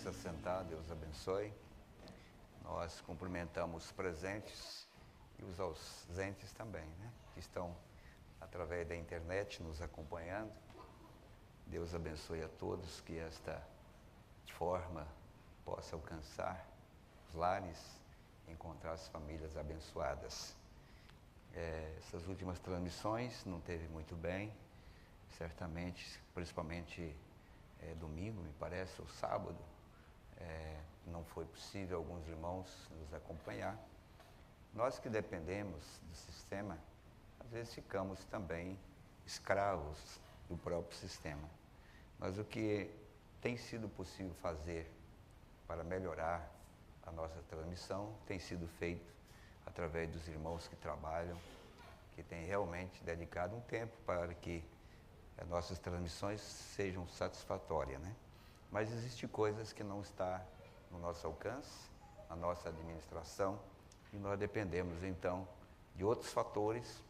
se assentar, Deus abençoe. Nós cumprimentamos os presentes e os ausentes também, né? Que estão através da internet nos acompanhando. Deus abençoe a todos, que esta forma possa alcançar os lares, encontrar as famílias abençoadas. Essas últimas transmissões não teve muito bem, certamente, principalmente domingo, me parece, ou sábado, não foi possível alguns irmãos nos acompanhar. Nós que dependemos do sistema, às vezes ficamos também escravos do próprio sistema. Mas o que tem sido possível fazer para melhorar a nossa transmissão tem sido feito através dos irmãos que trabalham, que têm realmente dedicado um tempo para que as nossas transmissões sejam satisfatórias, né? Mas existem coisas que não estão no nosso alcance, na nossa administração, e nós dependemos então de outros fatores,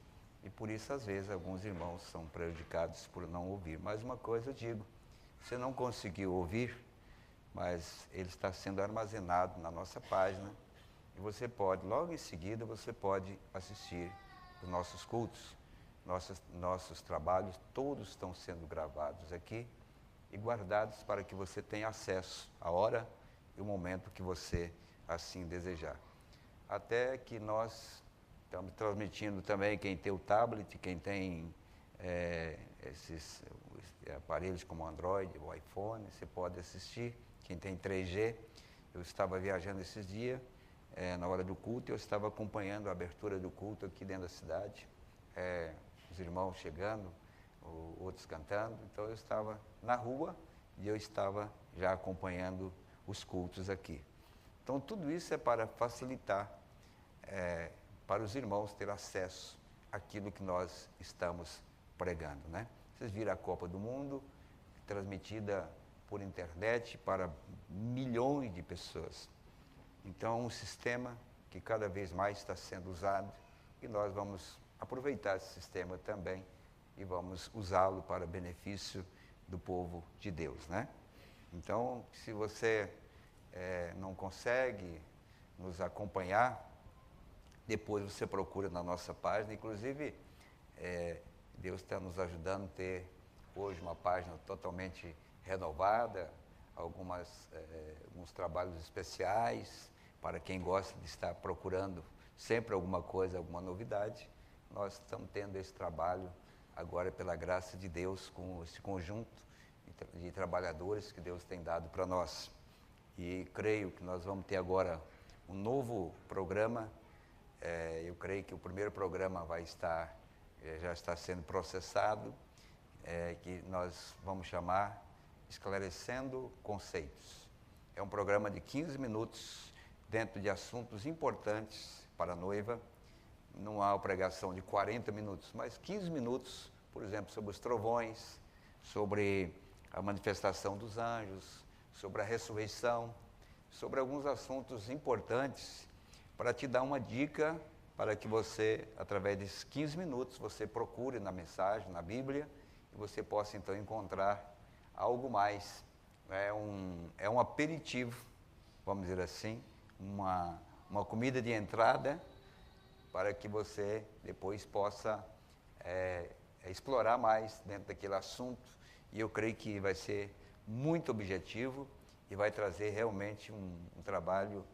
e por isso às vezes alguns irmãos são prejudicados por não ouvir. Mas uma coisa eu digo, você não conseguiu ouvir, mas ele está sendo armazenado na nossa página, e você pode, logo em seguida, você pode assistir os nossos cultos. Nossos trabalhos, todos estão sendo gravados aqui e guardados para que você tenha acesso à hora e o momento que você assim desejar. Até que nós estamos transmitindo também, quem tem o tablet, quem tem esses aparelhos como o Android, o iPhone, você pode assistir. Quem tem 3G, eu estava viajando esses dias, na hora do culto, eu estava acompanhando a abertura do culto aqui dentro da cidade. Os irmãos chegando, outros cantando, então eu estava na rua e eu estava já acompanhando os cultos aqui. Então tudo isso é para facilitar para os irmãos ter acesso àquilo que nós estamos pregando, né? Vocês viram a Copa do Mundo, transmitida por internet para milhões de pessoas. Então é um sistema que cada vez mais está sendo usado e nós vamos aproveitar esse sistema também e vamos usá-lo para benefício do povo de Deus, né? Então, se você não consegue nos acompanhar, depois você procura na nossa página. Inclusive, Deus está nos ajudando a ter hoje uma página totalmente renovada, alguns trabalhos especiais para quem gosta de estar procurando sempre alguma coisa, alguma novidade. Nós estamos tendo esse trabalho agora pela graça de Deus, com esse conjunto de trabalhadores que Deus tem dado para nós. E creio que nós vamos ter agora um novo programa. Eu creio que o primeiro programa já está sendo processado, que nós vamos chamar Esclarecendo Conceitos. É um programa de 15 minutos dentro de assuntos importantes para a noiva. Não há uma pregação de 40 minutos, mas 15 minutos, por exemplo, sobre os trovões, sobre a manifestação dos anjos, sobre a ressurreição, sobre alguns assuntos importantes, para te dar uma dica, para que você, através desses 15 minutos, você procure na mensagem, na Bíblia, e você possa então encontrar algo mais. É um aperitivo, vamos dizer assim, uma comida de entrada, para que você depois possa explorar mais dentro daquele assunto. E eu creio que vai ser muito objetivo e vai trazer realmente um trabalho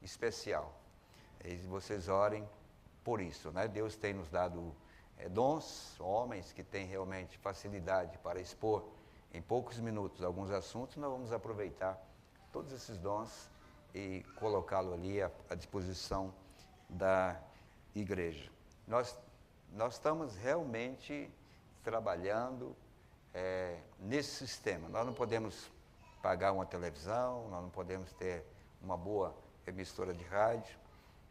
especial. E vocês orem por isso, né? Deus tem nos dado dons, homens que têm realmente facilidade para expor em poucos minutos alguns assuntos. Nós vamos aproveitar todos esses dons e colocá-lo ali à disposição da igreja. Nós estamos realmente trabalhando nesse sistema. Nós não podemos pagar uma televisão, nós não podemos ter uma boa emissora de rádio,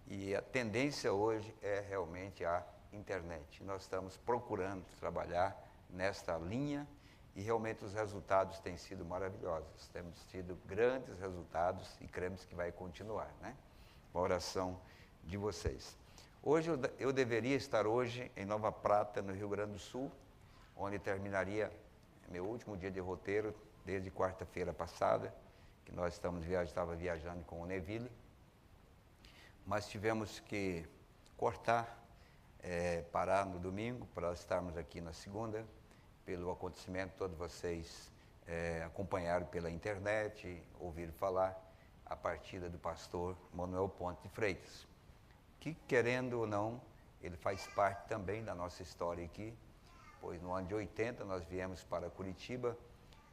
e a tendência hoje é realmente a internet. Nós estamos procurando trabalhar nesta linha e realmente os resultados têm sido maravilhosos. Temos tido grandes resultados e cremos que vai continuar, né? A oração de vocês. Hoje eu deveria estar hoje em Nova Prata, no Rio Grande do Sul, onde terminaria meu último dia de roteiro desde quarta-feira passada, que nós estava viajando com o Neville, mas tivemos que cortar, parar no domingo para estarmos aqui na segunda, pelo acontecimento, todos vocês acompanharam pela internet, ouviram falar a partida do pastor Manuel Ponte de Freitas, que, querendo ou não, ele faz parte também da nossa história aqui, pois no ano de 80 nós viemos para Curitiba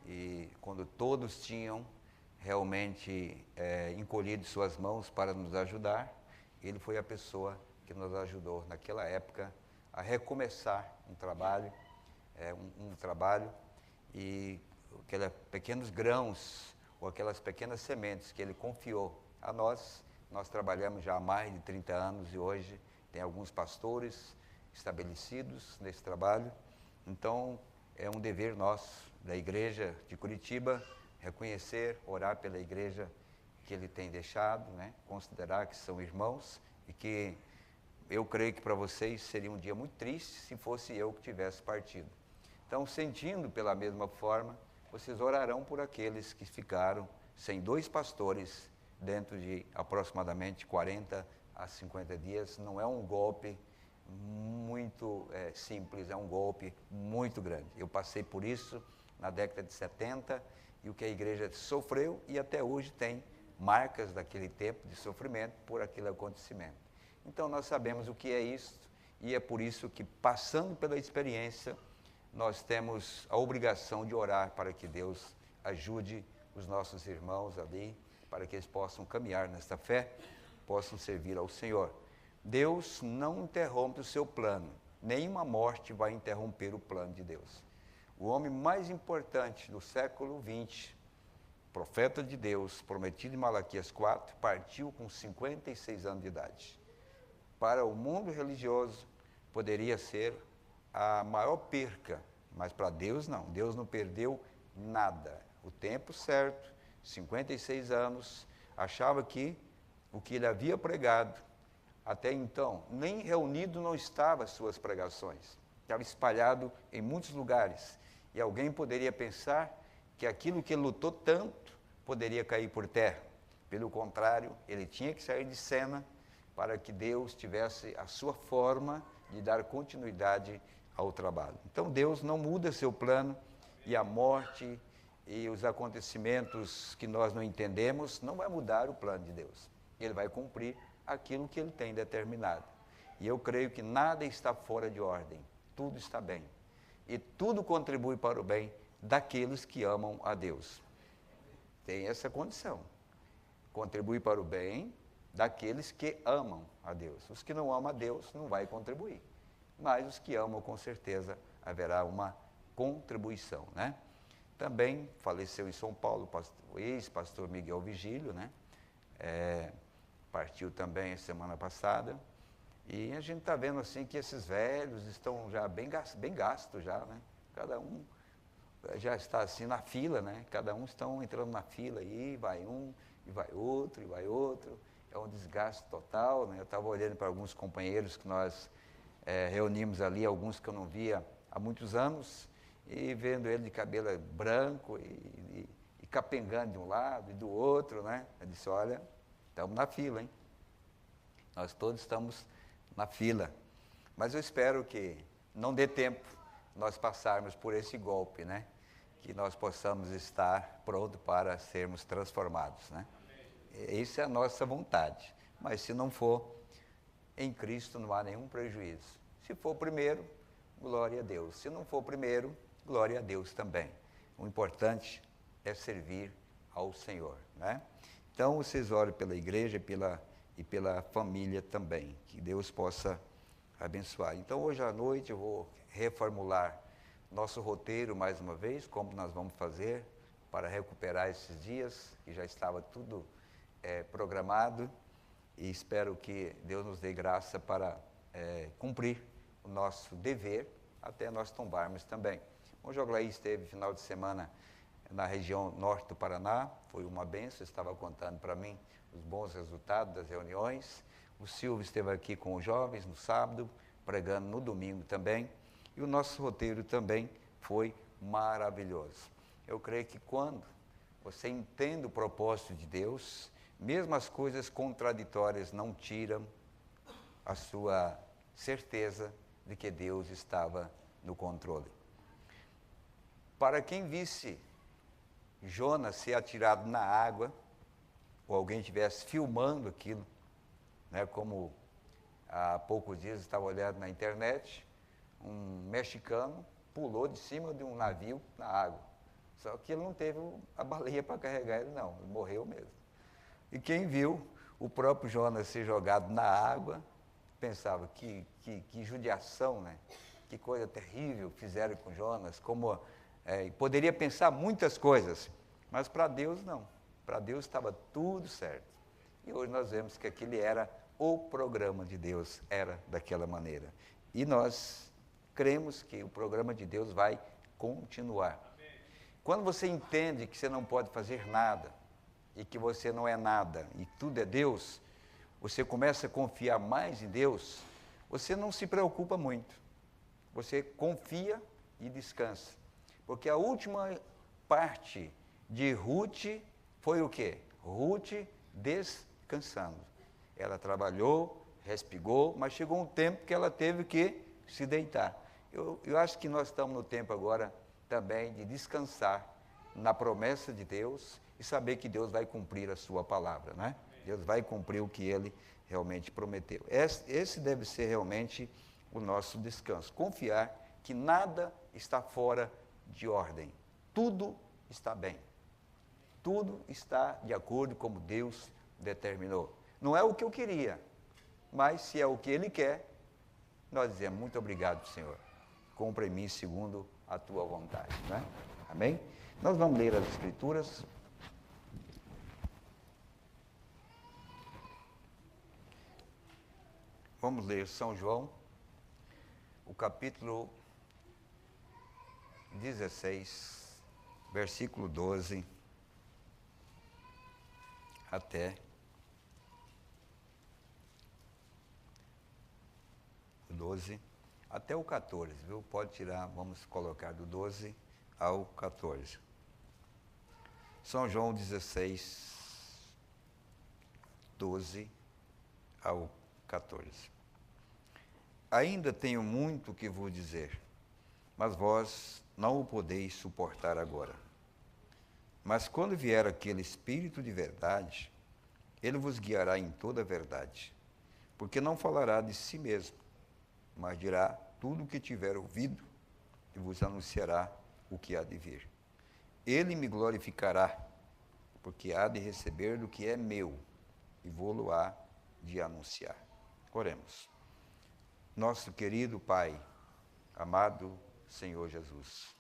e quando todos tinham realmente encolhido suas mãos para nos ajudar, ele foi a pessoa que nos ajudou naquela época a recomeçar um trabalho, e aqueles pequenos grãos ou aquelas pequenas sementes que ele confiou a nós. Nós trabalhamos já há mais de 30 anos e hoje tem alguns pastores estabelecidos nesse trabalho. Então, é um dever nosso, da igreja de Curitiba, reconhecer, orar pela igreja que ele tem deixado, né? Considerar que são irmãos e que eu creio que para vocês seria um dia muito triste se fosse eu que tivesse partido. Então, sentindo pela mesma forma, vocês orarão por aqueles que ficaram sem 2 pastores dentro de aproximadamente 40 a 50 dias. Não é um golpe muito simples, é um golpe muito grande. Eu passei por isso na década de 70 e o que a igreja sofreu e até hoje tem marcas daquele tempo de sofrimento por aquele acontecimento. Então nós sabemos o que é isso e é por isso que, passando pela experiência, nós temos a obrigação de orar para que Deus ajude os nossos irmãos ali, para que eles possam caminhar nesta fé, possam servir ao Senhor. Deus não interrompe o seu plano, nenhuma morte vai interromper o plano de Deus. O homem mais importante do século XX, profeta de Deus, prometido em Malaquias 4, partiu com 56 anos de idade. Para o mundo religioso, poderia ser a maior perca, mas para Deus não. Deus não perdeu nada. O tempo certo, 56 anos, achava que o que ele havia pregado, até então, nem reunido não estava as suas pregações. Estava espalhado em muitos lugares. E alguém poderia pensar que aquilo que ele lutou tanto poderia cair por terra. Pelo contrário, ele tinha que sair de cena para que Deus tivesse a sua forma de dar continuidade ao trabalho. Então Deus não muda seu plano e a morte e os acontecimentos que nós não entendemos não vai mudar o plano de Deus. Ele vai cumprir aquilo que ele tem determinado. E eu creio que nada está fora de ordem, tudo está bem. E tudo contribui para o bem daqueles que amam a Deus. Tem essa condição. Contribui para o bem daqueles que amam a Deus. Os que não amam a Deus não vai contribuir. Mas os que amam, com certeza, haverá uma contribuição, né? Também faleceu em São Paulo o ex-pastor Miguel Vigílio, né? Partiu também semana passada. E a gente está vendo assim que esses velhos estão já bem gastos já, né? Cada um já está assim na fila, né? Cada um estão entrando na fila aí, vai um, e vai outro, e vai outro. É um desgaste total, né? Eu estava olhando para alguns companheiros que nós reunimos ali, alguns que eu não via há muitos anos, e vendo ele de cabelo branco e capengando de um lado e do outro, né? Eu disse, olha, estamos na fila, hein? Nós todos estamos na fila. Mas eu espero que não dê tempo nós passarmos por esse golpe, né? Que nós possamos estar prontos para sermos transformados, né? Essa é a nossa vontade. Mas se não for, em Cristo não há nenhum prejuízo. Se for primeiro, glória a Deus. Se não for primeiro, glória a Deus também. O importante é servir ao Senhor, né? Então, vocês orem pela igreja e pela família também, que Deus possa abençoar. Então, hoje à noite eu vou reformular nosso roteiro mais uma vez, como nós vamos fazer para recuperar esses dias, que já estava tudo programado, e espero que Deus nos dê graça para cumprir o nosso dever, até nós tombarmos também. O Joglaí esteve final de semana na região norte do Paraná, foi uma bênção, estava contando para mim os bons resultados das reuniões. O Silvio esteve aqui com os jovens no sábado, pregando no domingo também, e o nosso roteiro também foi maravilhoso. Eu creio que quando você entende o propósito de Deus, mesmo as coisas contraditórias não tiram a sua certeza de que Deus estava no controle. Para quem visse Jonas ser atirado na água, ou alguém estivesse filmando aquilo, né, como há poucos dias eu estava olhando na internet, um mexicano pulou de cima de um navio na água. Só que ele não teve a baleia para carregar ele, não, ele morreu mesmo. E quem viu o próprio Jonas ser jogado na água, pensava, que judiação, né? Que coisa terrível fizeram com Jonas, poderia pensar muitas coisas, mas para Deus não, para Deus estava tudo certo. E hoje nós vemos que aquele era o programa de Deus, era daquela maneira. E nós cremos que o programa de Deus vai continuar. Quando você entende que você não pode fazer nada, e que você não é nada, e tudo é Deus, você começa a confiar mais em Deus, você não se preocupa muito. Você confia e descansa. Porque a última parte de Ruth foi o quê? Ruth descansando. Ela trabalhou, respigou, mas chegou um tempo que ela teve que se deitar. Eu acho que nós estamos no tempo agora também de descansar na promessa de Deus e saber que Deus vai cumprir a sua palavra, né? Deus vai cumprir o que Ele realmente prometeu. Esse deve ser realmente o nosso descanso. Confiar que nada está fora de ordem. Tudo está bem. Tudo está de acordo como Deus determinou. Não é o que eu queria, mas se é o que Ele quer, nós dizemos, muito obrigado, Senhor. Cumpra em mim segundo a tua vontade, né? Amém? Nós vamos ler as Escrituras. Vamos ler São João, o capítulo 16, versículo 12, até o 12, até o 14, viu? Pode tirar, vamos colocar do 12 ao 14. São João 16, 12 ao 14. Ainda tenho muito que vos dizer, mas vós não o podeis suportar agora. Mas quando vier aquele Espírito de verdade, ele vos guiará em toda a verdade, porque não falará de si mesmo, mas dirá tudo o que tiver ouvido e vos anunciará o que há de vir. Ele me glorificará, porque há de receber do que é meu e vou-lo há de anunciar. Oremos. Nosso querido Pai, amado Senhor Jesus,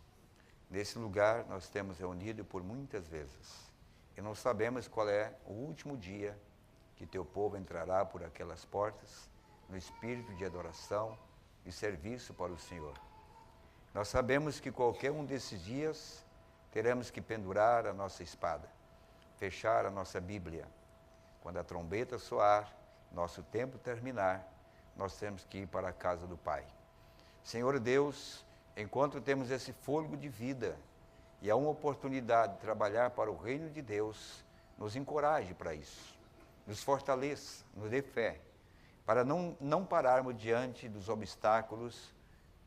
nesse lugar nós temos reunido por muitas vezes e não sabemos qual é o último dia que teu povo entrará por aquelas portas no espírito de adoração e serviço para o Senhor. Nós sabemos que qualquer um desses dias teremos que pendurar a nossa espada, fechar a nossa Bíblia. Quando a trombeta soar, nosso tempo terminar, nós temos que ir para a casa do Pai. Senhor Deus, enquanto temos esse fôlego de vida e há uma oportunidade de trabalhar para o reino de Deus, nos encoraje para isso, nos fortaleça, nos dê fé, para não pararmos diante dos obstáculos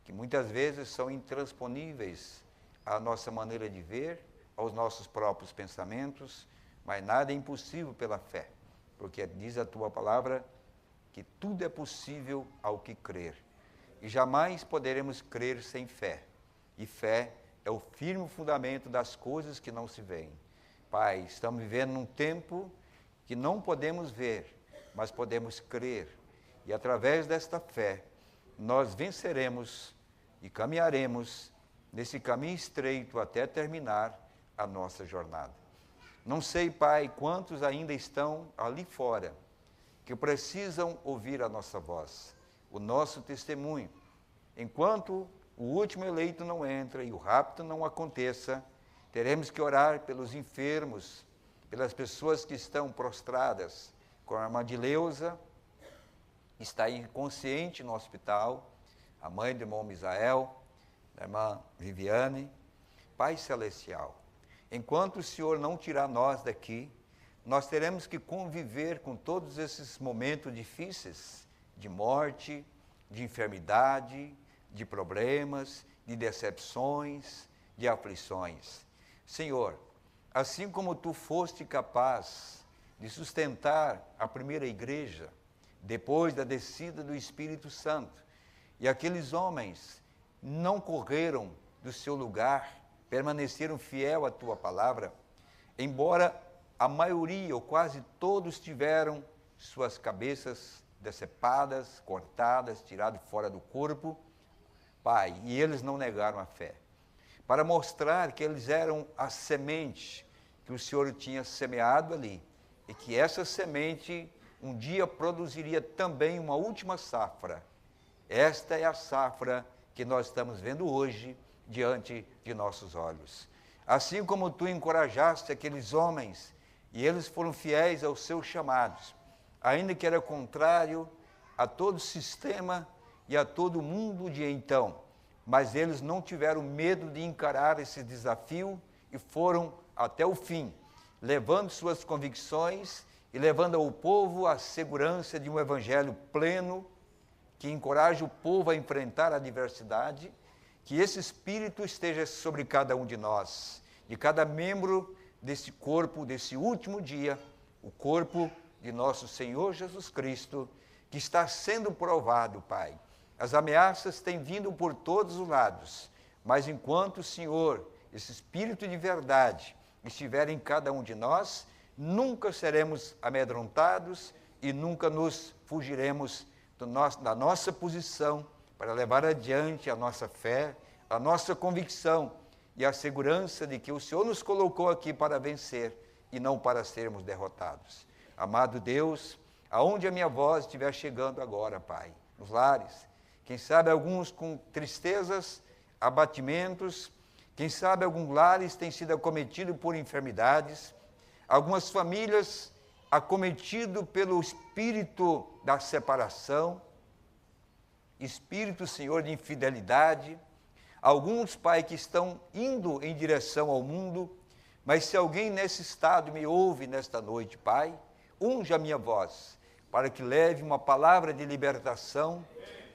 que muitas vezes são intransponíveis à nossa maneira de ver, aos nossos próprios pensamentos, mas nada é impossível pela fé, porque diz a tua palavra que tudo é possível ao que crer. E jamais poderemos crer sem fé. E fé é o firme fundamento das coisas que não se veem. Pai, estamos vivendo num tempo que não podemos ver, mas podemos crer. E através desta fé, nós venceremos e caminharemos nesse caminho estreito até terminar a nossa jornada. Não sei, Pai, quantos ainda estão ali fora, que precisam ouvir a nossa voz, o nosso testemunho. Enquanto o último eleito não entra e o rapto não aconteça, teremos que orar pelos enfermos, pelas pessoas que estão prostradas, como a irmã Dileuza, que está inconsciente no hospital, a mãe do irmão Misael, a irmã Viviane. Pai Celestial, enquanto o Senhor não tirar nós daqui, nós teremos que conviver com todos esses momentos difíceis, de morte, de enfermidade, de problemas, de decepções, de aflições. Senhor, assim como Tu foste capaz de sustentar a primeira igreja, depois da descida do Espírito Santo, e aqueles homens não correram do seu lugar, permaneceram fiel à Tua palavra, embora a maioria, ou quase todos, tiveram suas cabeças decepadas, cortadas, tiradas fora do corpo, Pai, e eles não negaram a fé, para mostrar que eles eram a semente que o Senhor tinha semeado ali, e que essa semente um dia produziria também uma última safra. Esta é a safra que nós estamos vendo hoje diante de nossos olhos. Assim como Tu encorajaste aqueles homens, e eles foram fiéis aos seus chamados, ainda que era contrário a todo o sistema e a todo o mundo de então, mas eles não tiveram medo de encarar esse desafio e foram até o fim, levando suas convicções e levando ao povo a segurança de um evangelho pleno, que encoraja o povo a enfrentar a adversidade. Que esse Espírito esteja sobre cada um de nós, de cada membro desse corpo, desse último dia, o corpo de nosso Senhor Jesus Cristo, que está sendo provado, Pai. As ameaças têm vindo por todos os lados, mas enquanto o Senhor, esse Espírito de verdade, estiver em cada um de nós, nunca seremos amedrontados e nunca nos fugiremos da nossa posição para levar adiante a nossa fé, a nossa convicção e a segurança de que o Senhor nos colocou aqui para vencer e não para sermos derrotados. Amado Deus, aonde a minha voz estiver chegando agora, Pai, nos lares, quem sabe alguns com tristezas, abatimentos, quem sabe alguns lares têm sido acometidos por enfermidades, algumas famílias acometidas pelo espírito da separação, espírito, Senhor, de infidelidade, alguns, Pai, que estão indo em direção ao mundo, mas se alguém nesse estado me ouve nesta noite, Pai, unja a minha voz, para que leve uma palavra de libertação,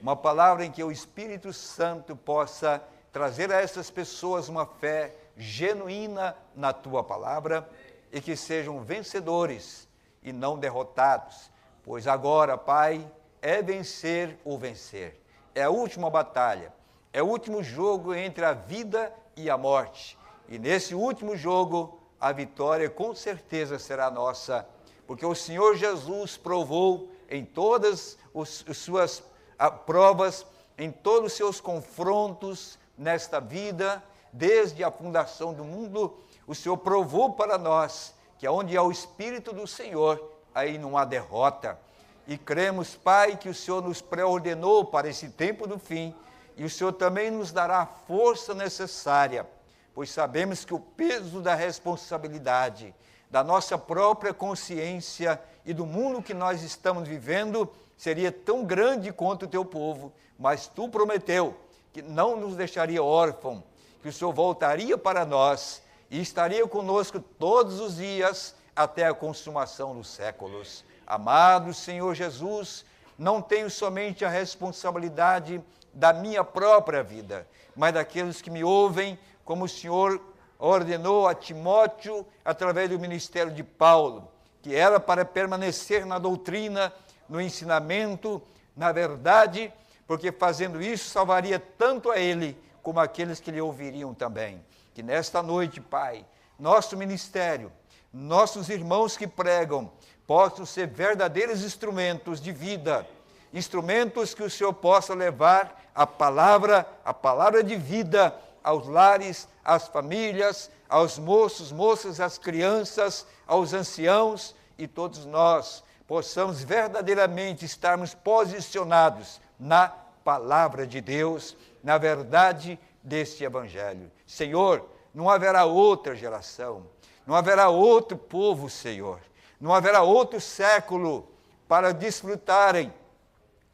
uma palavra em que o Espírito Santo possa trazer a essas pessoas uma fé genuína na Tua palavra e que sejam vencedores e não derrotados, pois agora, Pai, é vencer ou vencer. É a última batalha, é o último jogo entre a vida e a morte. E nesse último jogo, a vitória com certeza será nossa, porque o Senhor Jesus provou em todas as suas provas, em todos os seus confrontos nesta vida, desde a fundação do mundo, o Senhor provou para nós que onde há o Espírito do Senhor, aí não há derrota. E cremos, Pai, que o Senhor nos pré-ordenou para esse tempo do fim, e o Senhor também nos dará a força necessária, pois sabemos que o peso da responsabilidade, da nossa própria consciência e do mundo que nós estamos vivendo, seria tão grande quanto o Teu povo, mas Tu prometeu que não nos deixaria órfão, que o Senhor voltaria para nós e estaria conosco todos os dias até a consumação dos séculos. Amado Senhor Jesus, não tenho somente a responsabilidade da minha própria vida, mas daqueles que me ouvem, como o Senhor ordenou a Timóteo através do ministério de Paulo, que era para permanecer na doutrina, no ensinamento, na verdade, porque fazendo isso salvaria tanto a ele como aqueles que lhe ouviriam também. Que nesta noite, Pai, nosso ministério, nossos irmãos que pregam, possam ser verdadeiros instrumentos de vida, instrumentos que o Senhor possa levar a palavra de vida aos lares, às famílias, aos moços, moças, às crianças, aos anciãos, e todos nós possamos verdadeiramente estarmos posicionados na palavra de Deus, na verdade deste Evangelho. Senhor, não haverá outra geração, não haverá outro povo, Senhor, não haverá outro século para desfrutarem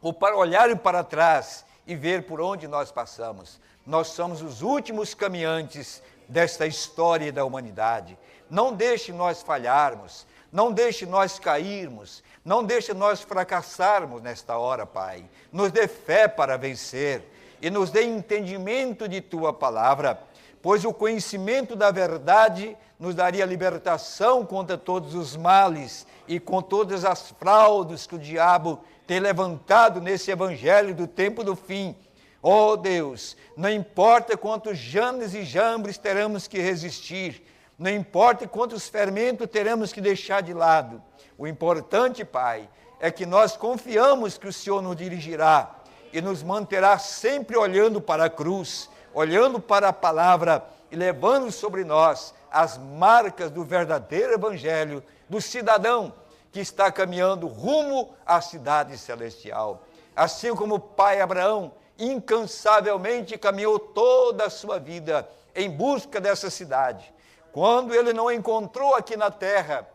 ou para olharem para trás e ver por onde nós passamos. Nós somos os últimos caminhantes desta história da humanidade. Não deixe nós falharmos, não deixe nós cairmos, não deixe nós fracassarmos nesta hora, Pai. Nos dê fé para vencer e nos dê entendimento de Tua palavra, pois o conhecimento da verdade nos daria libertação contra todos os males e com todas as fraudes que o diabo tem levantado nesse evangelho do tempo do fim. Oh Deus, não importa quantos Janes e Jambres teremos que resistir, não importa quantos fermentos teremos que deixar de lado, o importante, Pai, é que nós confiamos que o Senhor nos dirigirá e nos manterá sempre olhando para a cruz, olhando para a palavra e levando sobre nós as marcas do verdadeiro evangelho, do cidadão que está caminhando rumo à cidade celestial. Assim como o pai Abraão incansavelmente caminhou toda a sua vida em busca dessa cidade. Quando ele não encontrou aqui na terra,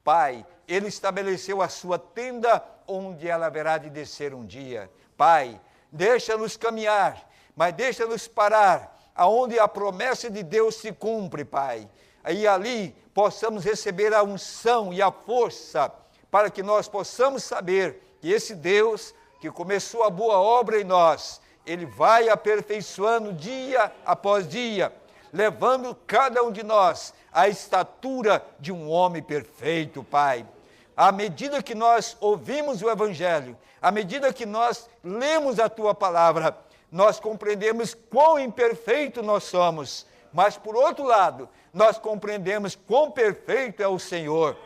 Pai, ele estabeleceu a sua tenda onde ela haverá de descer um dia. Pai, deixa-nos caminhar, mas deixa-nos parar aonde a promessa de Deus se cumpre, Pai. E ali possamos receber a unção e a força para que nós possamos saber que esse Deus que começou a boa obra em nós, Ele vai aperfeiçoando dia após dia, levando cada um de nós à estatura de um homem perfeito, Pai. À medida que nós ouvimos o Evangelho, à medida que nós lemos a Tua palavra, nós compreendemos quão imperfeito nós somos, mas por outro lado, nós compreendemos quão perfeito é o Senhor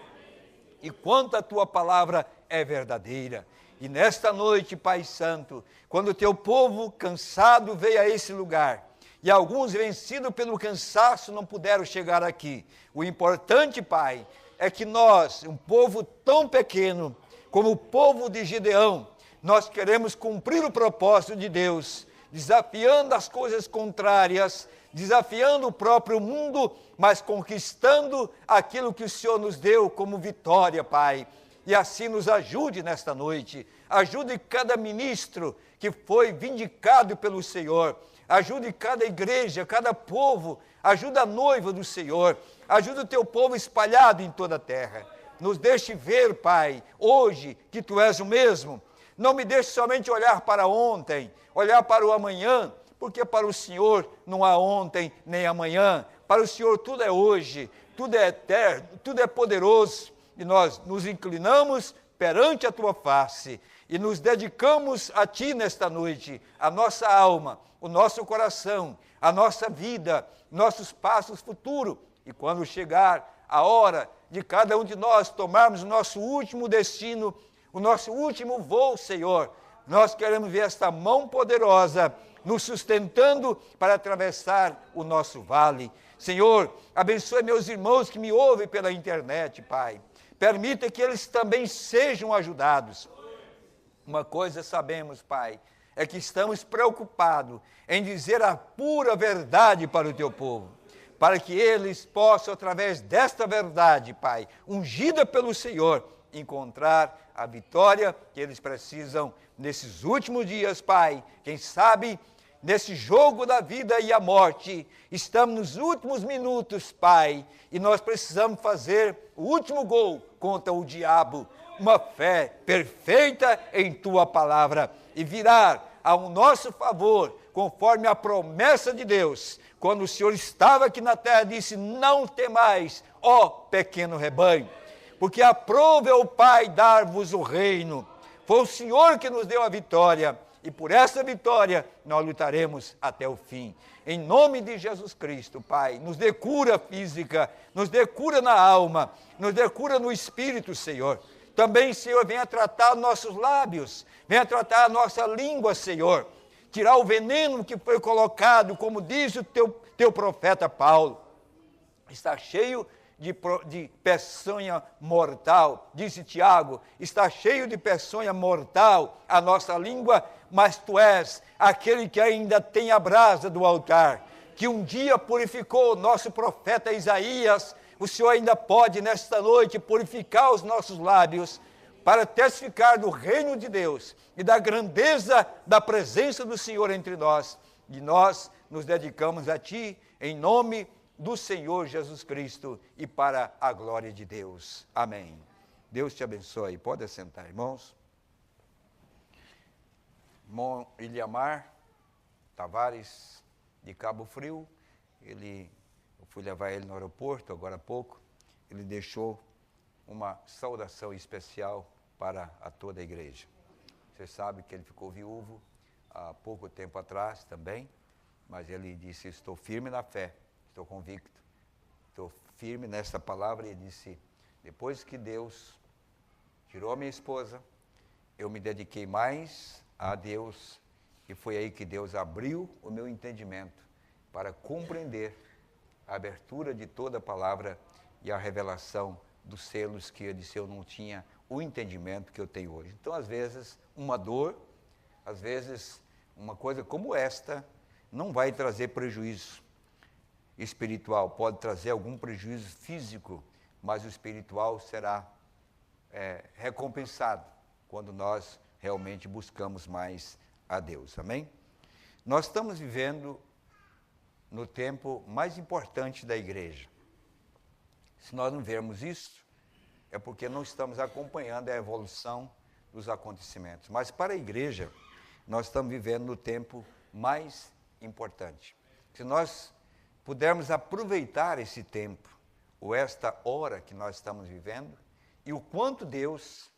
e quanto a Tua palavra é verdadeira. E nesta noite, Pai Santo, quando o Teu povo cansado veio a esse lugar, e alguns vencidos pelo cansaço não puderam chegar aqui, o importante, Pai, é que nós, um povo tão pequeno como o povo de Gideão, nós queremos cumprir o propósito de Deus, desafiando as coisas contrárias, desafiando o próprio mundo, mas conquistando aquilo que o Senhor nos deu como vitória, Pai. E assim nos ajude nesta noite, ajude cada ministro que foi vindicado pelo Senhor, ajude cada igreja, cada povo, ajuda a noiva do Senhor, ajuda o Teu povo espalhado em toda a terra. Nos deixe ver, Pai, hoje que Tu és o mesmo. Não me deixe somente olhar para ontem, olhar para o amanhã, porque para o Senhor não há ontem nem amanhã. Para o Senhor tudo é hoje, tudo é eterno, tudo é poderoso. E nós nos inclinamos perante a Tua face e nos dedicamos a Ti nesta noite, a nossa alma, o nosso coração, a nossa vida, nossos passos futuros. E quando chegar a hora de cada um de nós tomarmos o nosso último destino, o nosso último voo, Senhor, nós queremos ver esta mão poderosa nos sustentando para atravessar o nosso vale. Senhor, abençoe meus irmãos que me ouvem pela internet, Pai. Permita que eles também sejam ajudados. Uma coisa sabemos, Pai, é que estamos preocupados em dizer a pura verdade para o Teu povo, para que eles possam, através desta verdade, Pai, ungida pelo Senhor, encontrar a vitória que eles precisam nesses últimos dias, Pai. Quem sabe, nesse jogo da vida e a morte, estamos nos últimos minutos, Pai, e nós precisamos fazer o último gol contra o diabo, uma fé perfeita em Tua palavra, e virar ao nosso favor, conforme a promessa de Deus, quando o Senhor estava aqui na terra, disse: não temais, ó pequeno rebanho, porque aprove ao Pai dar-vos o reino. Foi o Senhor que nos deu a vitória, e por essa vitória nós lutaremos até o fim. Em nome de Jesus Cristo, Pai, nos dê cura física, nos dê cura na alma, nos dê cura no espírito, Senhor. Também, Senhor, venha tratar nossos lábios, venha tratar a nossa língua, Senhor. Tirar o veneno que foi colocado, como diz o teu profeta Paulo. Está cheio de peçonha mortal, disse Tiago, está cheio de peçonha mortal a nossa língua, mas Tu és aquele que ainda tem a brasa do altar, que um dia purificou o nosso profeta Isaías. O Senhor ainda pode nesta noite purificar os nossos lábios para testificar do reino de Deus e da grandeza da presença do Senhor entre nós. E nós nos dedicamos a Ti, em nome do Senhor Jesus Cristo e para a glória de Deus. Amém. Deus te abençoe. Pode assentar, irmãos. Irmão Iliamar Tavares, de Cabo Frio, eu fui levar ele no aeroporto agora há pouco, ele deixou uma saudação especial para toda a igreja. Você sabe que ele ficou viúvo há pouco tempo atrás também, mas ele disse, estou firme na fé, estou convicto, estou firme nessa palavra, e disse, depois que Deus tirou a minha esposa, eu me dediquei mais a Deus, e foi aí que Deus abriu o meu entendimento para compreender a abertura de toda a palavra e a revelação dos selos que eu disse, eu não tinha o entendimento que eu tenho hoje. Então, às vezes, uma dor, às vezes, uma coisa como esta, não vai trazer prejuízo espiritual, pode trazer algum prejuízo físico, mas o espiritual será recompensado quando nós realmente buscamos mais a Deus, amém? Nós estamos vivendo no tempo mais importante da igreja. Se nós não vermos isso, é porque não estamos acompanhando a evolução dos acontecimentos. Mas para a igreja, nós estamos vivendo no tempo mais importante. Se nós pudermos aproveitar esse tempo, ou esta hora que nós estamos vivendo, e o quanto Deus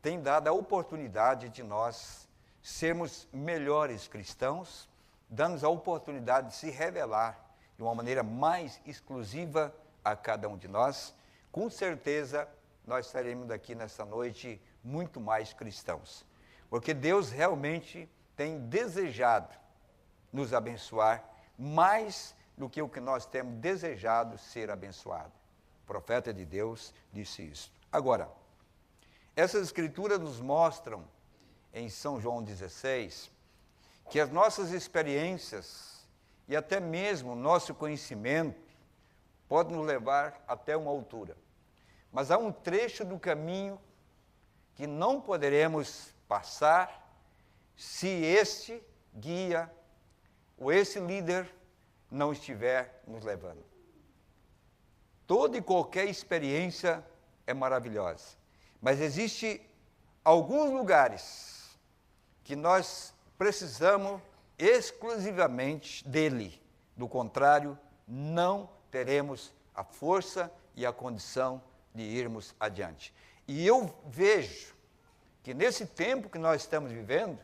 tem dado a oportunidade de nós sermos melhores cristãos, dando-nos a oportunidade de se revelar de uma maneira mais exclusiva a cada um de nós, com certeza nós estaremos daqui nessa noite muito mais cristãos. Porque Deus realmente tem desejado nos abençoar mais do que o que nós temos desejado ser abençoado. O profeta de Deus disse isso. Agora, essas escrituras nos mostram, em São João 16, que as nossas experiências e até mesmo o nosso conhecimento podem nos levar até uma altura. Mas há um trecho do caminho que não poderemos passar se este guia ou esse líder não estiver nos levando. Toda e qualquer experiência é maravilhosa, mas existe alguns lugares que nós precisamos exclusivamente dele. Do contrário, não teremos a força e a condição de irmos adiante. E eu vejo que nesse tempo que nós estamos vivendo,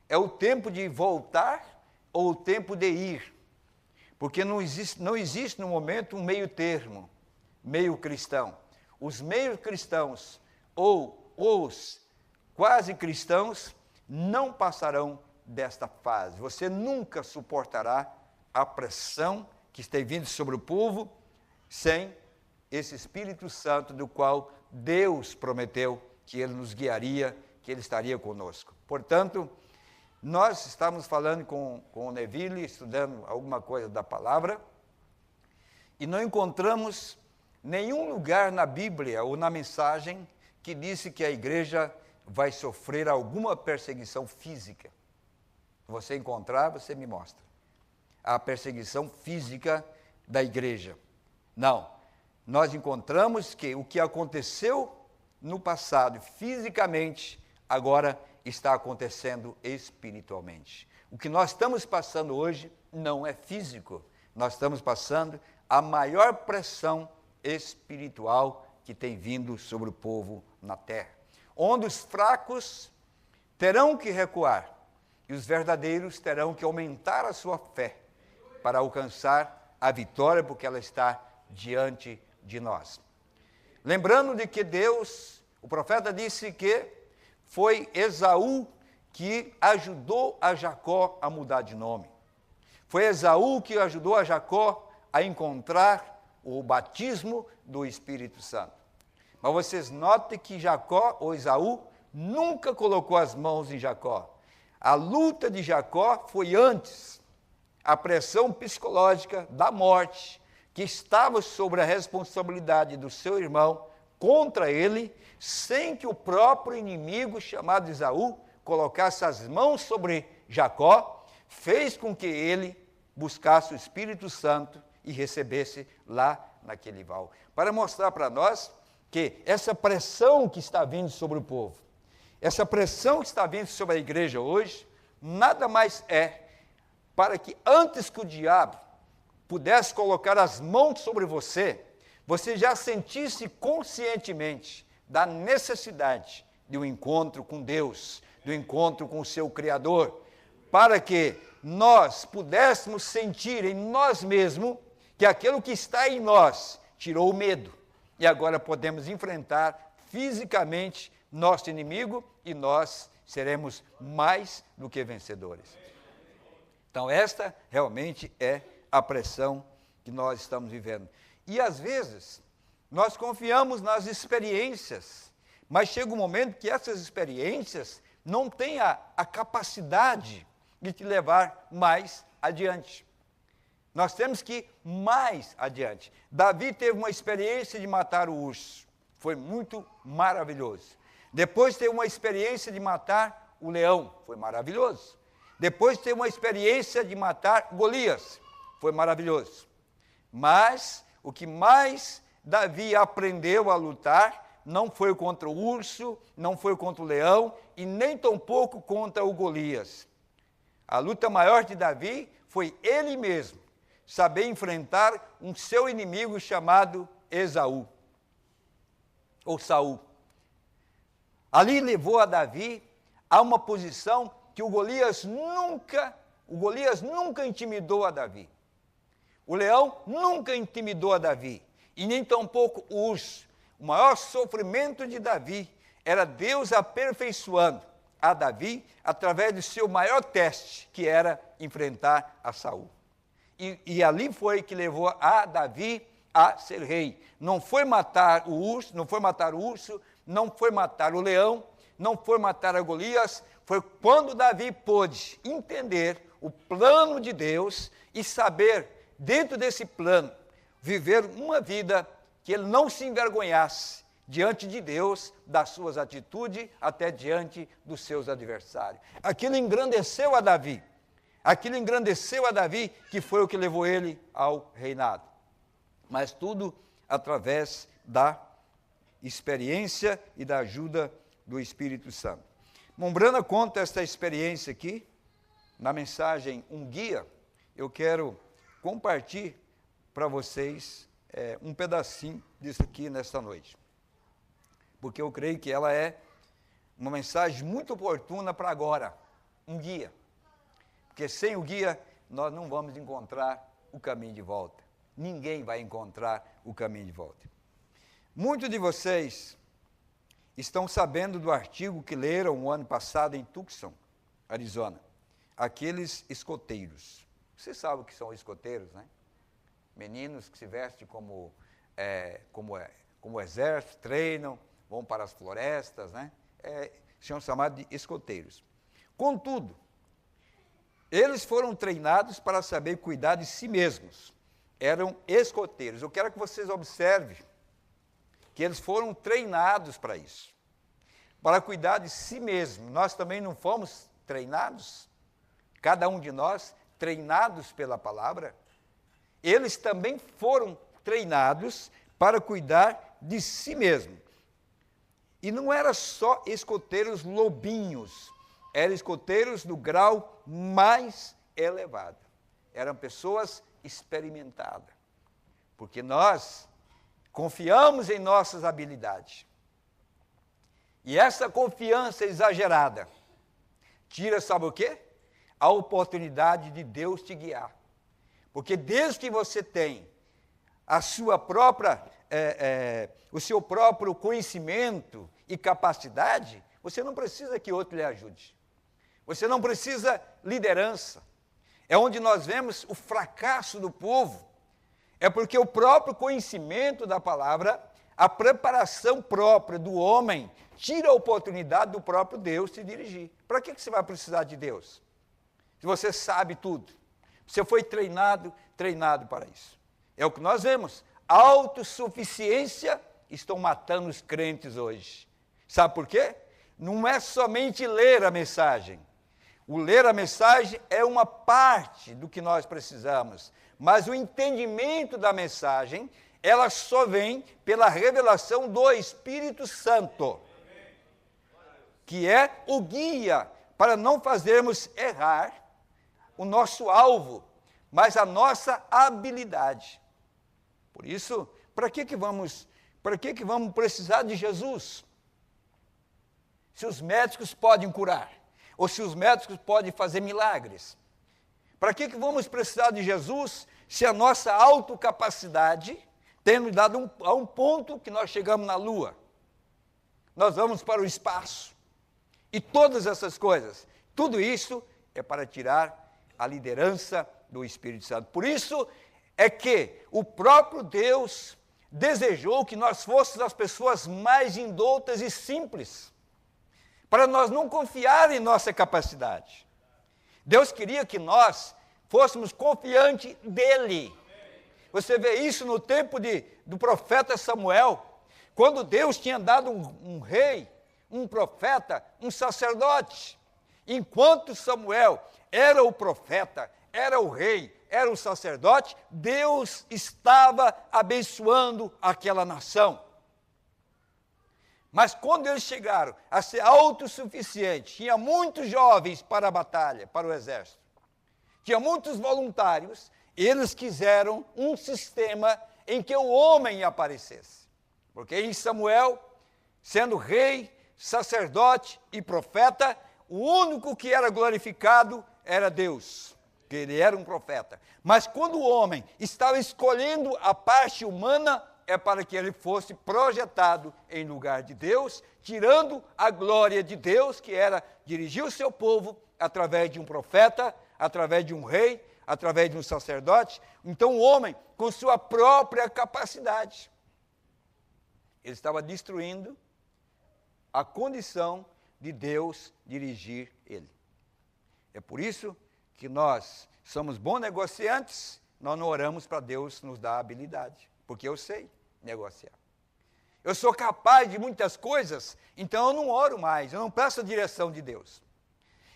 é o tempo de voltar ou o tempo de ir. Porque não existe no momento um meio termo, meio cristão. Os meios cristãos ou os quase cristãos não passarão desta fase. Você nunca suportará a pressão que está vindo sobre o povo sem esse Espírito Santo do qual Deus prometeu que Ele nos guiaria, que Ele estaria conosco. Portanto, nós estamos falando com o Neville, estudando alguma coisa da palavra, e não encontramos nenhum lugar na Bíblia ou na mensagem que disse que a igreja vai sofrer alguma perseguição física. Se você encontrar, você me mostra. A perseguição física da igreja. Não. Nós encontramos que o que aconteceu no passado fisicamente, agora está acontecendo espiritualmente. O que nós estamos passando hoje não é físico. Nós estamos passando a maior pressão espiritual que tem vindo sobre o povo na terra, onde os fracos terão que recuar e os verdadeiros terão que aumentar a sua fé para alcançar a vitória, porque ela está diante de nós. Lembrando de que Deus, o profeta disse que foi Esaú que ajudou a Jacó a mudar de nome. Foi Esaú que ajudou a Jacó a encontrar o batismo do Espírito Santo. Mas vocês notem que Jacó, ou Esaú, nunca colocou as mãos em Jacó. A luta de Jacó foi antes. A pressão psicológica da morte, que estava sobre a responsabilidade do seu irmão contra ele, sem que o próprio inimigo, chamado Esaú, colocasse as mãos sobre Jacó, fez com que ele buscasse o Espírito Santo e recebesse lá naquele val. Para mostrar para nós que essa pressão que está vindo sobre o povo, essa pressão que está vindo sobre a igreja hoje, nada mais é para que antes que o diabo pudesse colocar as mãos sobre você, você já sentisse conscientemente da necessidade de um encontro com Deus, do encontro com o seu Criador, para que nós pudéssemos sentir em nós mesmos que aquilo que está em nós tirou o medo, e agora podemos enfrentar fisicamente nosso inimigo, e nós seremos mais do que vencedores. Então esta realmente é a pressão que nós estamos vivendo. E às vezes, nós confiamos nas experiências, mas chega um momento que essas experiências não têm a capacidade de te levar mais adiante. Nós temos que ir mais adiante. Davi teve uma experiência de matar o urso, foi muito maravilhoso. Depois teve uma experiência de matar o leão, foi maravilhoso. Depois teve uma experiência de matar Golias, foi maravilhoso. Mas o que mais Davi aprendeu a lutar não foi contra o urso, não foi contra o leão e nem tampouco contra o Golias. A luta maior de Davi foi ele mesmo saber enfrentar um seu inimigo chamado Esaú, ou Saul. Ali levou a Davi a uma posição que o Golias nunca intimidou a Davi. O leão nunca intimidou a Davi, e nem tampouco o urso. O maior sofrimento de Davi era Deus aperfeiçoando a Davi através do seu maior teste, que era enfrentar a Saul. E ali foi que levou a Davi a ser rei. Não foi matar o urso, não foi matar o leão, não foi matar a Golias. Foi quando Davi pôde entender o plano de Deus e saber, dentro desse plano, viver uma vida que ele não se envergonhasse diante de Deus, das suas atitudes, até diante dos seus adversários. Aquilo engrandeceu a Davi. Que foi o que levou ele ao reinado. Mas tudo através da experiência e da ajuda do Espírito Santo. Mombrana conta esta experiência aqui, na mensagem Um Guia. Eu quero compartilhar para vocês um pedacinho disso aqui nesta noite. Porque eu creio que ela é uma mensagem muito oportuna para agora, um guia. Porque sem o guia, nós não vamos encontrar o caminho de volta. Ninguém vai encontrar o caminho de volta. Muitos de vocês estão sabendo do artigo que leram o ano passado em Tucson, Arizona. Aqueles escoteiros. Vocês sabem o que são escoteiros, né? Meninos que se vestem como exército, treinam, vão para as florestas, né? São chamados de escoteiros. Contudo, eles foram treinados para saber cuidar de si mesmos. Eram escoteiros. Eu quero que vocês observem que eles foram treinados para isso. Para cuidar de si mesmo. Nós também não fomos treinados? Cada um de nós, treinados pela palavra. Eles também foram treinados para cuidar de si mesmo. E não era só escoteiros lobinhos. Eram escoteiros do grau mais elevado. Eram pessoas experimentadas. Porque nós confiamos em nossas habilidades. E essa confiança exagerada tira, sabe o quê? A oportunidade de Deus te guiar. Porque desde que você tem a sua própria, o seu próprio conhecimento e capacidade, você não precisa que outro lhe ajude. Você não precisa liderança. É onde nós vemos o fracasso do povo. É porque o próprio conhecimento da palavra, a preparação própria do homem, tira a oportunidade do próprio Deus se dirigir. Para que você vai precisar de Deus? Se você sabe tudo. Você foi treinado para isso. É o que nós vemos. A autossuficiência estão matando os crentes hoje. Sabe por quê? Não é somente ler a mensagem. O ler a mensagem é uma parte do que nós precisamos, mas o entendimento da mensagem, ela só vem pela revelação do Espírito Santo, que é o guia para não fazermos errar o nosso alvo, mas a nossa habilidade. Por isso, para que vamos precisar de Jesus? Se os médicos podem curar, ou se os médicos podem fazer milagres. Para que vamos precisar de Jesus se a nossa autocapacidade tem nos dado a um ponto que nós chegamos na Lua? Nós vamos para o espaço. E todas essas coisas, tudo isso é para tirar a liderança do Espírito Santo. Por isso é que o próprio Deus desejou que nós fôssemos as pessoas mais indoutas e simples, para nós não confiar em nossa capacidade. Deus queria que nós fôssemos confiantes dEle. Você vê isso no tempo do profeta Samuel, quando Deus tinha dado um rei, um profeta, um sacerdote. Enquanto Samuel era o profeta, era o rei, era o sacerdote, Deus estava abençoando aquela nação. Mas quando eles chegaram a ser autossuficientes, tinha muitos jovens para a batalha, para o exército, tinha muitos voluntários, eles quiseram um sistema em que o homem aparecesse. Porque em Samuel, sendo rei, sacerdote e profeta, o único que era glorificado era Deus, que ele era um profeta. Mas quando o homem estava escolhendo a parte humana, é para que ele fosse projetado em lugar de Deus, tirando a glória de Deus, que era dirigir o seu povo através de um profeta, através de um rei, através de um sacerdote. Então o homem, com sua própria capacidade, ele estava destruindo a condição de Deus dirigir ele. É por isso que nós somos bons negociantes, nós não oramos para Deus nos dar habilidade, porque eu sei negociar. Eu sou capaz de muitas coisas, então eu não oro mais, eu não peço a direção de Deus.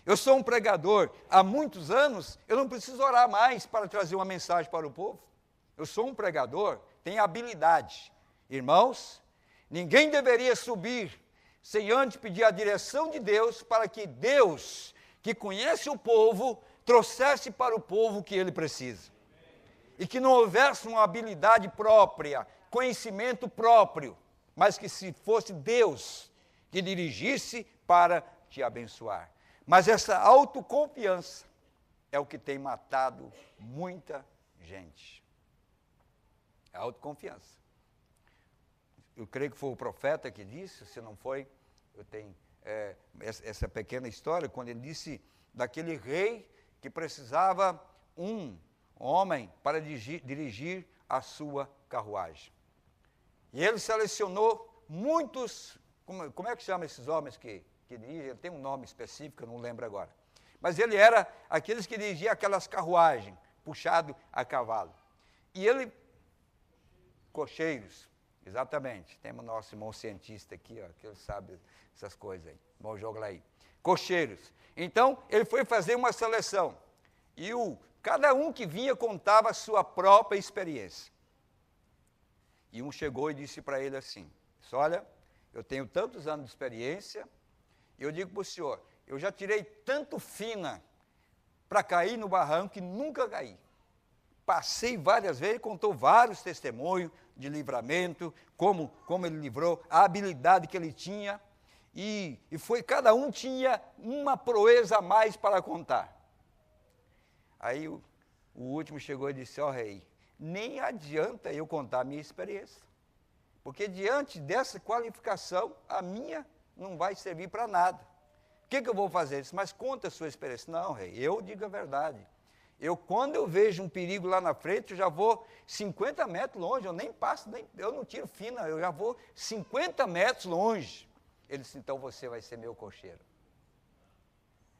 Eu sou um pregador há muitos anos, eu não preciso orar mais para trazer uma mensagem para o povo. Eu sou um pregador, tenho habilidade. Irmãos, ninguém deveria subir sem antes pedir a direção de Deus, para que Deus, que conhece o povo, trouxesse para o povo o que ele precisa. E que não houvesse uma habilidade própria, conhecimento próprio, mas que se fosse Deus que dirigisse para te abençoar. Mas essa autoconfiança é o que tem matado muita gente. A autoconfiança. Eu creio que foi o profeta que disse, se não foi, eu tenho essa pequena história, quando ele disse daquele rei que precisava um homem para dirigir a sua carruagem. E ele selecionou muitos, como é que chama esses homens que dirigem? Tem um nome específico, eu não lembro agora. Mas ele era aqueles que dirigiam aquelas carruagens, puxado a cavalo. E ele, cocheiros, exatamente, temos nosso irmão cientista aqui, ó, que ele sabe essas coisas aí. Bom, joga lá aí. Cocheiros. Então, ele foi fazer uma seleção. E cada um que vinha contava a sua própria experiência. E um chegou e disse para ele assim, olha, eu tenho tantos anos de experiência, e eu digo para o senhor, eu já tirei tanto fina para cair no barranco que nunca caí. Passei várias vezes, contou vários testemunhos de livramento, como ele livrou, a habilidade que ele tinha, e cada um tinha uma proeza a mais para contar. Aí o último chegou e disse, rei, nem adianta eu contar a minha experiência, porque diante dessa qualificação, a minha não vai servir para nada. O que eu vou fazer? Ele disse, mas conta a sua experiência. Não, rei, eu digo a verdade. Quando eu vejo um perigo lá na frente, eu já vou 50 metros longe, eu nem passo, eu não tiro fina, eu já vou 50 metros longe. Ele disse, então você vai ser meu cocheiro.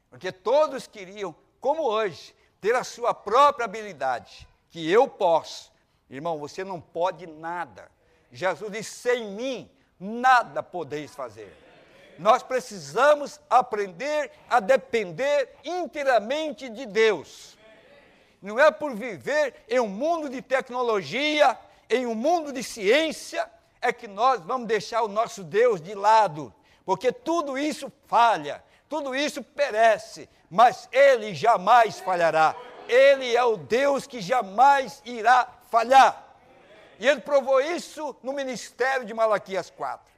Porque todos queriam, como hoje, ter a sua própria habilidade, que eu posso. Irmão, você não pode nada. Jesus disse, sem mim, nada podeis fazer. Nós precisamos aprender a depender inteiramente de Deus. Não é por viver em um mundo de tecnologia, em um mundo de ciência, é que nós vamos deixar o nosso Deus de lado, porque tudo isso falha, tudo isso perece, mas Ele jamais falhará. Ele é o Deus que jamais irá falhar. E Ele provou isso no ministério de Malaquias 4.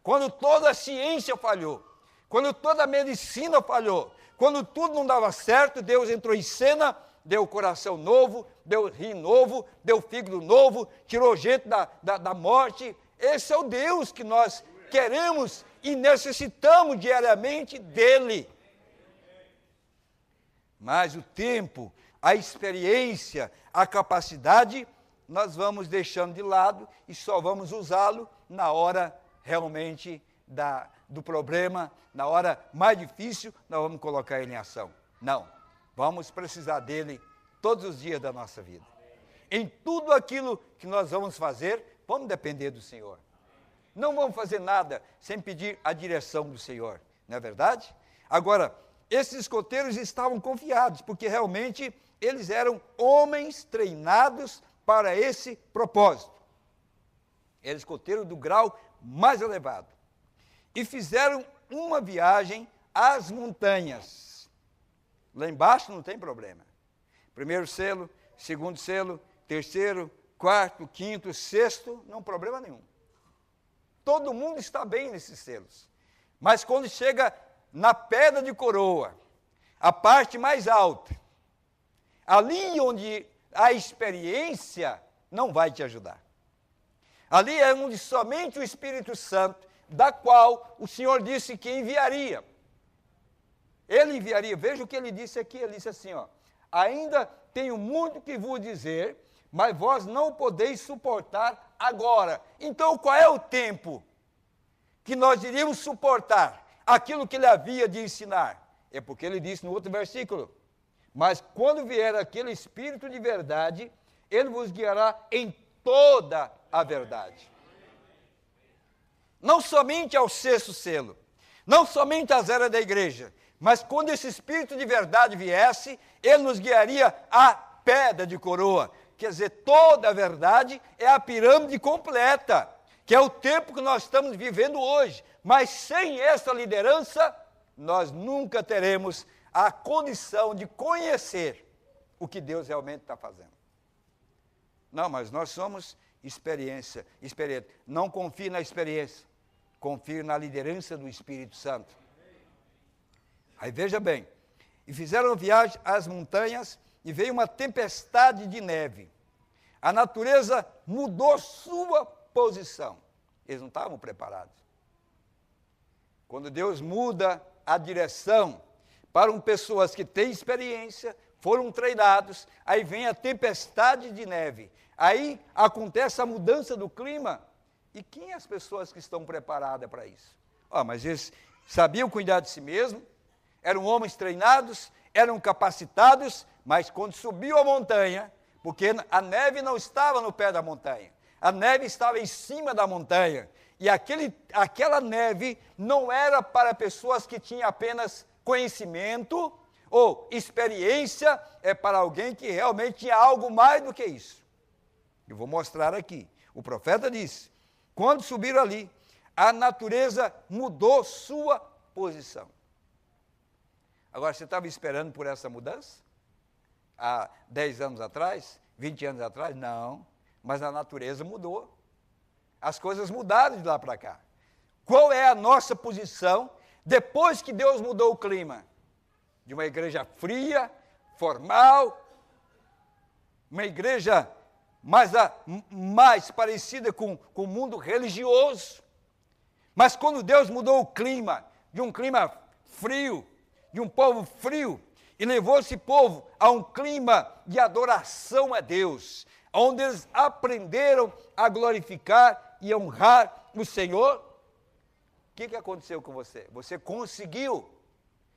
Quando toda a ciência falhou, quando toda a medicina falhou, quando tudo não dava certo, Deus entrou em cena, deu coração novo, deu rim novo, deu fígado novo, tirou gente da morte. Esse é o Deus que nós queremos e necessitamos diariamente dEle. Mas o tempo, a experiência, a capacidade, nós vamos deixando de lado e só vamos usá-lo na hora realmente do problema, na hora mais difícil, nós vamos colocar ele em ação. Não, vamos precisar dele todos os dias da nossa vida. Em tudo aquilo que nós vamos fazer, vamos depender do Senhor. Não vamos fazer nada sem pedir a direção do Senhor, não é verdade? Agora, esses escoteiros estavam confiados, porque realmente eles eram homens treinados para esse propósito. Eram escoteiros do grau mais elevado. E fizeram uma viagem às montanhas. Lá embaixo não tem problema. Primeiro selo, segundo selo, terceiro, quarto, quinto, sexto, não problema nenhum. Todo mundo está bem nesses selos. Mas quando chega na pedra de coroa, a parte mais alta, ali onde a experiência não vai te ajudar. Ali é onde somente o Espírito Santo, da qual o Senhor disse que enviaria. Ele enviaria, veja o que ele disse aqui, ele disse assim, ó, ainda tenho muito que vos dizer, mas vós não podeis suportar agora. Então qual é o tempo que nós iríamos suportar aquilo que ele havia de ensinar? É porque ele disse no outro versículo, mas quando vier aquele Espírito de verdade, ele vos guiará em toda a verdade. Não somente ao sexto selo, não somente às eras da igreja, mas quando esse Espírito de verdade viesse, ele nos guiaria à pedra de coroa. Quer dizer, toda a verdade é a pirâmide completa, que é o tempo que nós estamos vivendo hoje. Mas sem essa liderança, nós nunca teremos a condição de conhecer o que Deus realmente está fazendo. Não, mas nós somos experiente. Não confie na experiência, confie na liderança do Espírito Santo. Aí veja bem, e fizeram viagem às montanhas e veio uma tempestade de neve. A natureza mudou sua posição. Eles não estavam preparados. Quando Deus muda a direção para pessoas que têm experiência, foram treinados, aí vem a tempestade de neve. Aí acontece a mudança do clima. E quem as pessoas que estão preparadas para isso? Mas eles sabiam cuidar de si mesmos, eram homens treinados, eram capacitados, mas quando subiu a montanha, porque a neve não estava no pé da montanha, a neve estava em cima da montanha, e aquela neve não era para pessoas que tinham apenas conhecimento ou experiência, é para alguém que realmente tinha algo mais do que isso. Eu vou mostrar aqui. O profeta disse, quando subiram ali, a natureza mudou sua posição. Agora, você estava esperando por essa mudança? Há 10 anos atrás? 20 anos atrás? Não. Mas a natureza mudou. As coisas mudaram de lá para cá. Qual é a nossa posição depois que Deus mudou o clima? De uma igreja fria, formal, uma igreja mais parecida com o mundo religioso. Mas quando Deus mudou o clima, de um clima frio, de um povo frio, e levou esse povo a um clima de adoração a Deus, onde eles aprenderam a glorificar e honrar o Senhor, o que aconteceu com você? Você conseguiu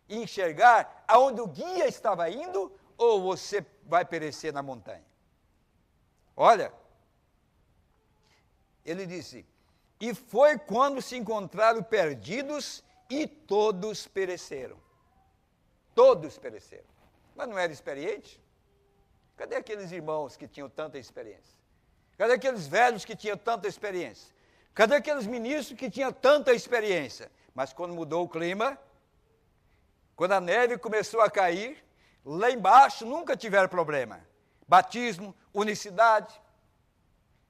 enxergar aonde o guia estava indo, ou você vai perecer na montanha? Olha, ele disse, e foi quando se encontraram perdidos e todos pereceram. Todos pereceram. Mas não era experiente? Cadê aqueles irmãos que tinham tanta experiência? Cadê aqueles velhos que tinham tanta experiência? Cadê aqueles ministros que tinham tanta experiência? Mas quando mudou o clima, quando a neve começou a cair, lá embaixo nunca tiveram problema. Batismo, unicidade,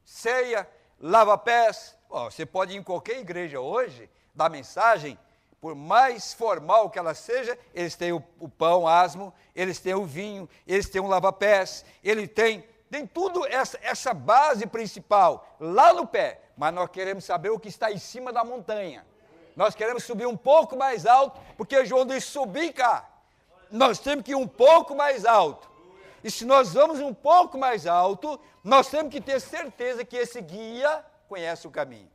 ceia, lava-pés. Você pode ir em qualquer igreja hoje, dar mensagem, por mais formal que ela seja, eles têm o pão asmo, eles têm o vinho, eles têm o lava-pés, ele tem tudo essa base principal lá no pé, mas nós queremos saber o que está em cima da montanha. Nós queremos subir um pouco mais alto, porque João diz subir cá. Nós temos que ir um pouco mais alto. E se nós vamos um pouco mais alto, nós temos que ter certeza que esse guia conhece o caminho.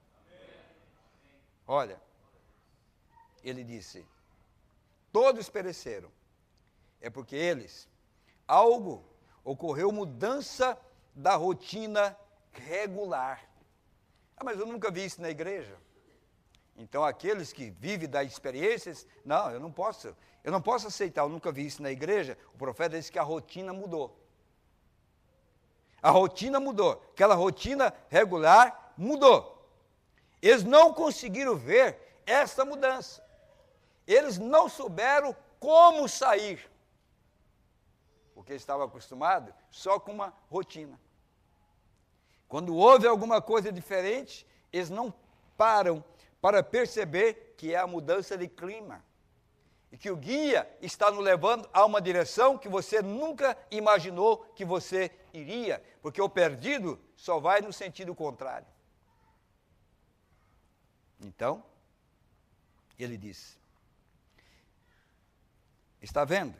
Olha, ele disse, todos pereceram. É porque ocorreu mudança da rotina regular. Mas eu nunca vi isso na igreja. Então aqueles que vivem das experiências, não, eu não posso aceitar, eu nunca vi isso na igreja. O profeta disse que a rotina mudou. A rotina mudou, aquela rotina regular mudou. Eles não conseguiram ver essa mudança. Eles não souberam como sair. Porque estavam acostumados só com uma rotina. Quando houve alguma coisa diferente, eles não param para perceber que é a mudança de clima. E que o guia está nos levando a uma direção que você nunca imaginou que você iria. Porque o perdido só vai no sentido contrário. Então, ele disse, está vendo?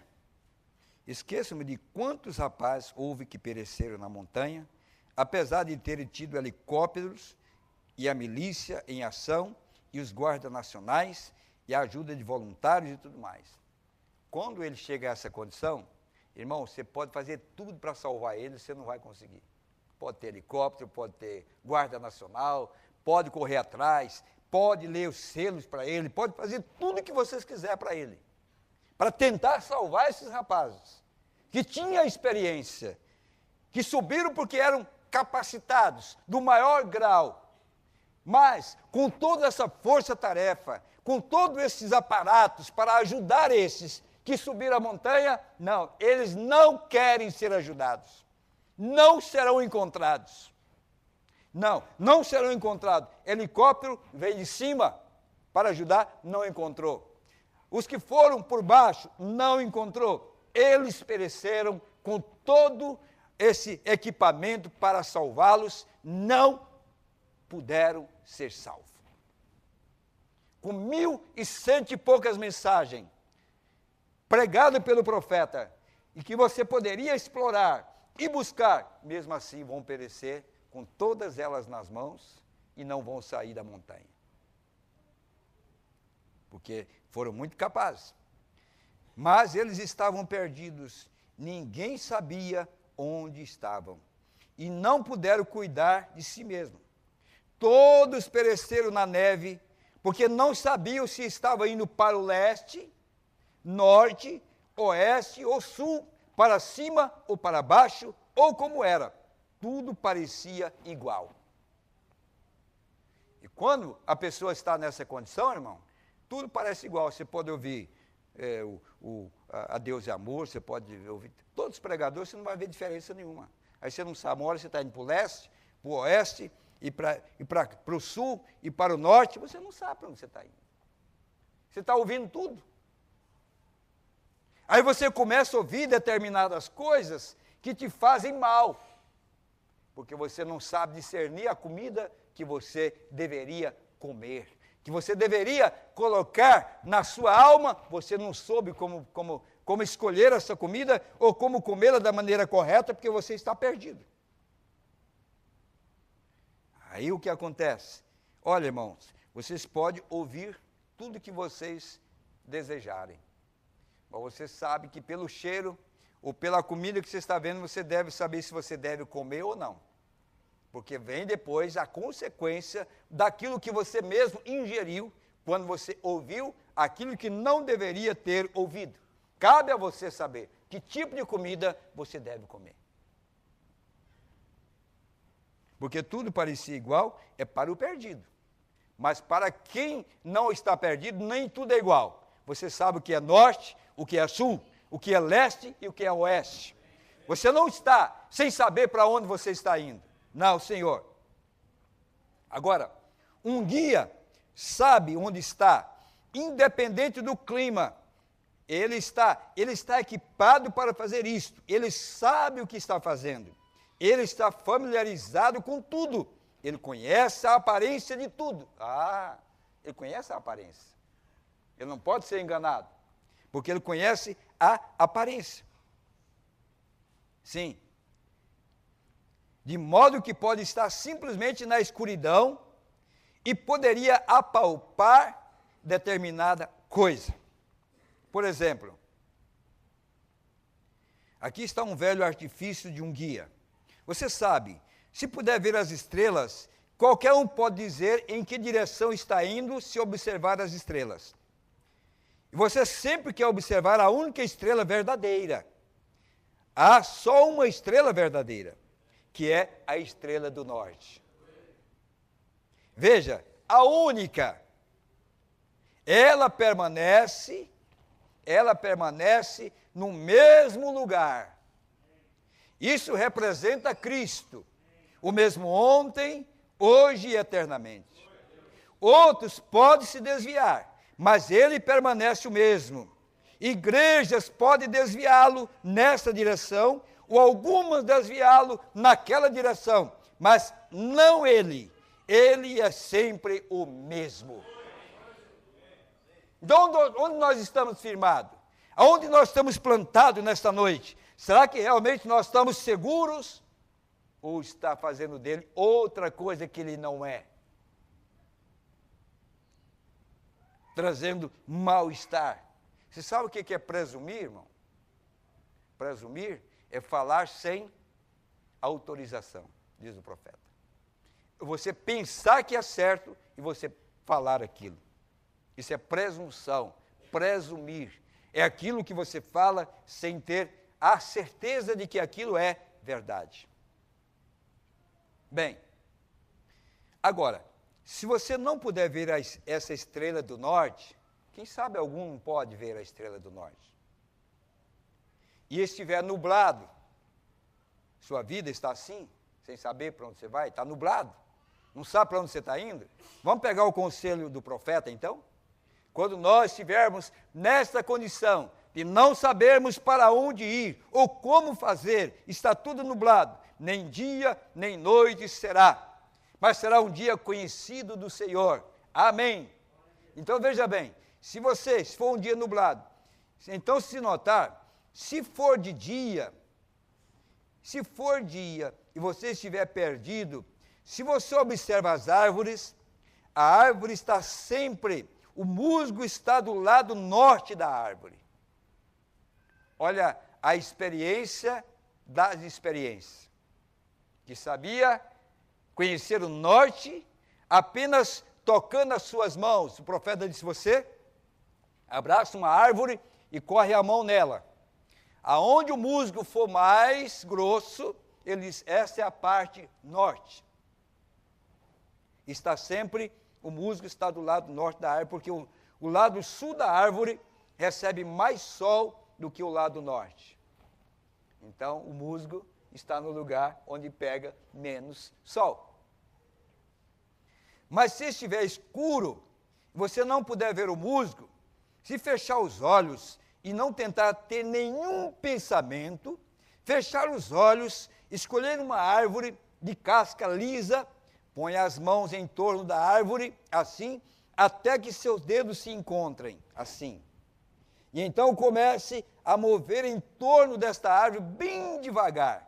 Esqueçam-me de quantos rapazes houve que pereceram na montanha, apesar de terem tido helicópteros e a milícia em ação, e os guardas nacionais, e a ajuda de voluntários e tudo mais. Quando ele chega a essa condição, irmão, você pode fazer tudo para salvar ele, você não vai conseguir. Pode ter helicóptero, pode ter guarda nacional, pode correr atrás, pode ler os selos para ele, pode fazer tudo o que vocês quiserem para ele, para tentar salvar esses rapazes, que tinham experiência, que subiram porque eram capacitados do maior grau, mas com toda essa força-tarefa, com todos esses aparatos para ajudar esses que subiram a montanha, não, eles não querem ser ajudados, não serão encontrados. Não serão encontrados. Helicóptero veio de cima para ajudar, não encontrou. Os que foram por baixo, não encontrou. Eles pereceram com todo esse equipamento para salvá-los, não puderam ser salvos. Com 1.100 e poucas mensagens pregadas pelo profeta, e que você poderia explorar e buscar, mesmo assim vão perecer com todas elas nas mãos e não vão sair da montanha. Porque foram muito capazes. Mas eles estavam perdidos, ninguém sabia onde estavam e não puderam cuidar de si mesmos. Todos pereceram na neve, porque não sabiam se estavam indo para o leste, norte, oeste ou sul, para cima ou para baixo, ou como era. Tudo parecia igual. E quando a pessoa está nessa condição, irmão, tudo parece igual. Você pode ouvir a Deus é amor, você pode ouvir todos os pregadores, você não vai ver diferença nenhuma. Aí você não sabe, uma hora você está indo para o leste, para o oeste, e para o sul e para o norte, você não sabe para onde você está indo. Você está ouvindo tudo. Aí você começa a ouvir determinadas coisas que te fazem mal, porque você não sabe discernir a comida que você deveria comer, que você deveria colocar na sua alma, você não soube como escolher essa comida ou como comê-la da maneira correta, porque você está perdido. Aí o que acontece? Olha, irmãos, vocês podem ouvir tudo que vocês desejarem, mas você sabe que pelo cheiro ou pela comida que você está vendo, você deve saber se você deve comer ou não. Porque vem depois a consequência daquilo que você mesmo ingeriu quando você ouviu aquilo que não deveria ter ouvido. Cabe a você saber que tipo de comida você deve comer. Porque tudo parecia igual, é para o perdido. Mas para quem não está perdido, nem tudo é igual. Você sabe o que é norte, o que é sul, o que é leste e o que é oeste. Você não está sem saber para onde você está indo. Não, Senhor. Agora, um guia sabe onde está, independente do clima. Ele está equipado para fazer isto. Ele sabe o que está fazendo. Ele está familiarizado com tudo. Ele conhece a aparência de tudo. Ele conhece a aparência. Ele não pode ser enganado, porque ele conhece a aparência. Sim. De modo que pode estar simplesmente na escuridão e poderia apalpar determinada coisa. Por exemplo, aqui está um velho artifício de um guia. Você sabe, se puder ver as estrelas, qualquer um pode dizer em que direção está indo se observar as estrelas. E você sempre quer observar a única estrela verdadeira. Há só uma estrela verdadeira, que é a estrela do norte. Veja, a única. Ela permanece no mesmo lugar. Isso representa Cristo, o mesmo ontem, hoje e eternamente. Outros podem se desviar, mas ele permanece o mesmo. Igrejas podem desviá-lo nessa direção, ou algumas desviá-lo naquela direção, mas não ele. Ele é sempre o mesmo. Então, onde nós estamos firmados? Aonde nós estamos plantados nesta noite? Será que realmente nós estamos seguros? Ou está fazendo dele outra coisa que ele não é? Trazendo mal-estar. Você sabe o que é presumir, irmão? Presumir é falar sem autorização, diz o profeta. Você pensar que é certo e você falar aquilo. Isso é presunção, presumir. É aquilo que você fala sem ter a certeza de que aquilo é verdade. Bem, agora, se você não puder ver essa estrela do norte, quem sabe algum pode ver a estrela do norte? E estiver nublado, sua vida está assim, sem saber para onde você vai, está nublado, não sabe para onde você está indo? Vamos pegar o conselho do profeta então? Quando nós estivermos nesta condição de não sabermos para onde ir ou como fazer, está tudo nublado, nem dia nem noite será, mas será um dia conhecido do Senhor. Amém. Então veja bem, se for um dia nublado, então se notar, se for dia e você estiver perdido, se você observa as árvores, a árvore está sempre, o musgo está do lado norte da árvore. Olha a experiência das experiências. Que sabia conhecer o norte apenas tocando as suas mãos. O profeta disse: você abraça uma árvore e corre a mão nela. Aonde o musgo for mais grosso, ele diz: essa é a parte norte. O musgo está do lado norte da árvore, porque o lado sul da árvore recebe mais sol do que o lado norte. Então, o musgo está no lugar onde pega menos sol. Mas se estiver escuro, você não puder ver o musgo, se fechar os olhos e não tentar ter nenhum pensamento, fechar os olhos, escolher uma árvore de casca lisa, põe as mãos em torno da árvore, assim, até que seus dedos se encontrem, assim. E então comece a mover em torno desta árvore bem devagar.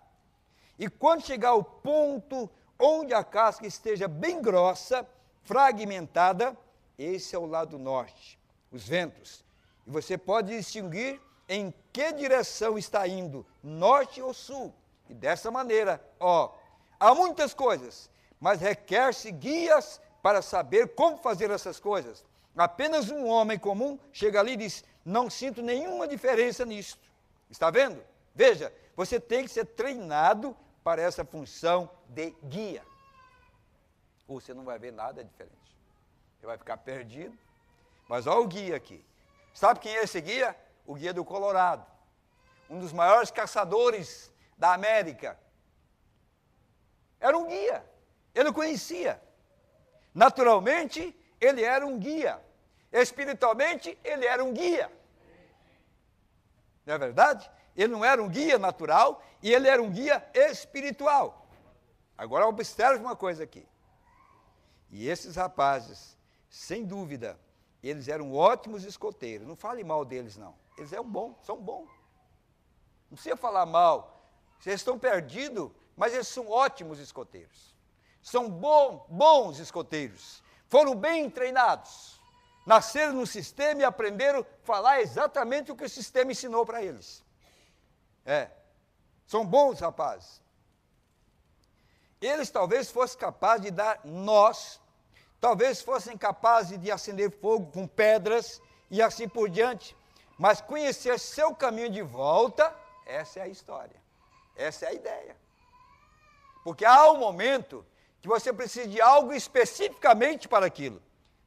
E quando chegar ao ponto onde a casca esteja bem grossa, fragmentada, esse é o lado norte, os ventos. E você pode distinguir em que direção está indo, norte ou sul. E dessa maneira, há muitas coisas, mas requer-se guias para saber como fazer essas coisas. Apenas um homem comum chega ali e diz, não sinto nenhuma diferença nisso. Está vendo? Veja, você tem que ser treinado para essa função de guia. Ou você não vai ver nada diferente. Você vai ficar perdido. Mas olha o guia aqui. Sabe quem é esse guia? O guia do Colorado. Um dos maiores caçadores da América. Era um guia. Ele o conhecia. Naturalmente, ele era um guia. Espiritualmente, ele era um guia. Não é verdade? Ele não era um guia natural e ele era um guia espiritual. Agora observe uma coisa aqui. E esses rapazes, sem dúvida, eles eram ótimos escoteiros. Não fale mal deles, não. Eles são bons. Não precisa falar mal. Vocês estão perdidos, mas eles são ótimos escoteiros. São bons escoteiros. Foram bem treinados. Nasceram no sistema e aprenderam a falar exatamente o que o sistema ensinou para eles. São bons rapazes. Eles talvez fossem capazes de dar nós, talvez fossem capazes de acender fogo com pedras e assim por diante, mas conhecer seu caminho de volta, essa é a história, essa é a ideia. Porque há um momento que você precisa de algo especificamente para aquilo.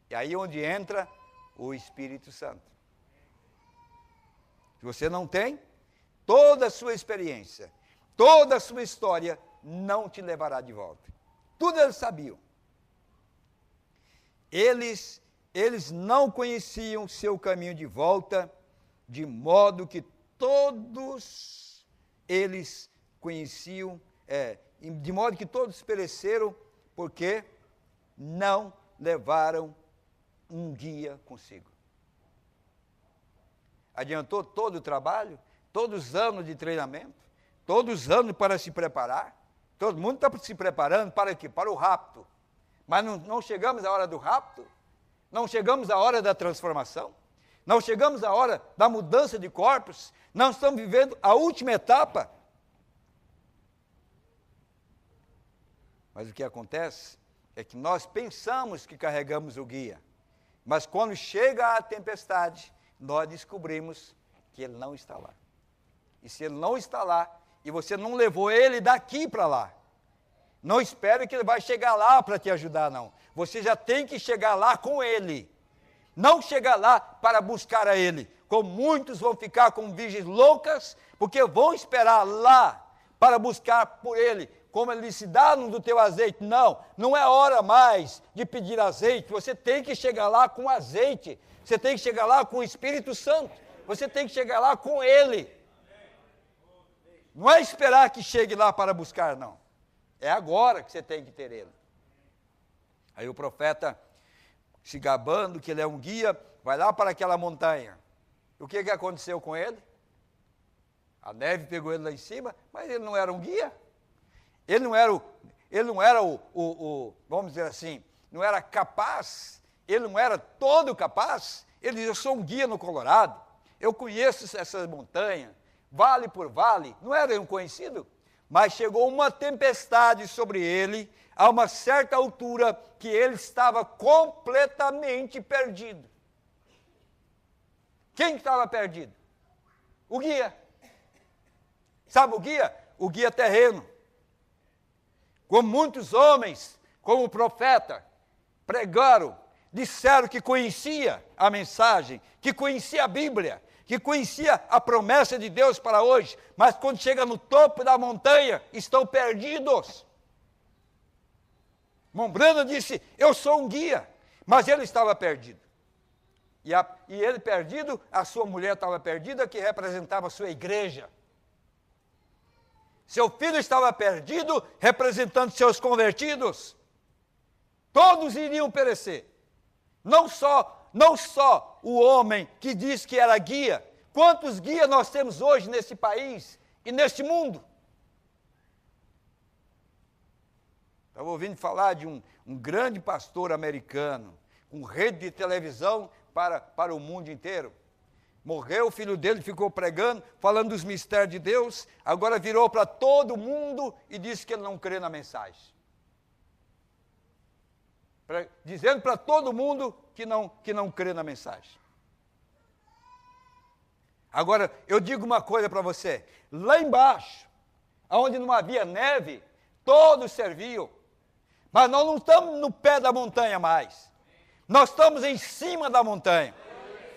E aí é onde entra o Espírito Santo. Se você não tem, toda a sua experiência, toda a sua história não te levará de volta. Tudo eles sabiam. Eles não conheciam seu caminho de volta, de modo que todos eles conheciam, de modo que todos pereceram, porque não levaram um guia consigo. Adiantou todo o trabalho, todos os anos de treinamento, todos os anos para se preparar. Todo mundo está se preparando para quê? Para o rapto. Mas não chegamos à hora do rapto, não chegamos à hora da transformação, não chegamos à hora da mudança de corpos, não estamos vivendo a última etapa. Mas o que acontece é que nós pensamos que carregamos o guia, mas quando chega a tempestade, nós descobrimos que ele não está lá. E se ele não está lá, e você não levou ele daqui para lá, não espere que ele vai chegar lá para te ajudar, não. Você já tem que chegar lá com ele. Não chegar lá para buscar a ele. Como muitos vão ficar como virgens loucas, porque vão esperar lá para buscar por ele. Como ele disse, dá-nos do teu azeite. Não é hora mais de pedir azeite. Você tem que chegar lá com azeite. Você tem que chegar lá com o Espírito Santo. Você tem que chegar lá com ele. Não é esperar que chegue lá para buscar, não. É agora que você tem que ter ele. Aí o profeta, se gabando que ele é um guia, vai lá para aquela montanha. O que aconteceu com ele? A neve pegou ele lá em cima, mas ele não era um guia. Ele não era o vamos dizer assim, não era capaz, ele não era todo capaz. Ele diz, eu sou um guia no Colorado, eu conheço essa montanha, vale por vale, não era um conhecido, mas chegou uma tempestade sobre ele, a uma certa altura, que ele estava completamente perdido. Quem estava perdido? O guia. Sabe o guia? O guia terreno. Como muitos homens, como o profeta, pregaram, disseram que conhecia a mensagem, que conhecia a Bíblia, que conhecia a promessa de Deus para hoje, mas quando chega no topo da montanha, estão perdidos. Mombrana disse, eu sou um guia, mas ele estava perdido. E ele perdido, a sua mulher estava perdida, que representava a sua igreja. Seu filho estava perdido, representando seus convertidos. Todos iriam perecer. Não só o homem que diz que era guia. Quantos guias nós temos hoje nesse país e neste mundo? Estava ouvindo falar de um grande pastor americano, com rede de televisão para o mundo inteiro. Morreu, o filho dele ficou pregando, falando dos mistérios de Deus, agora virou para todo mundo e disse que ele não crê na mensagem. dizendo para todo mundo que não crê na mensagem. Agora, eu digo uma coisa para você, lá embaixo, onde não havia neve, todos serviam, mas nós não estamos no pé da montanha mais, nós estamos em cima da montanha,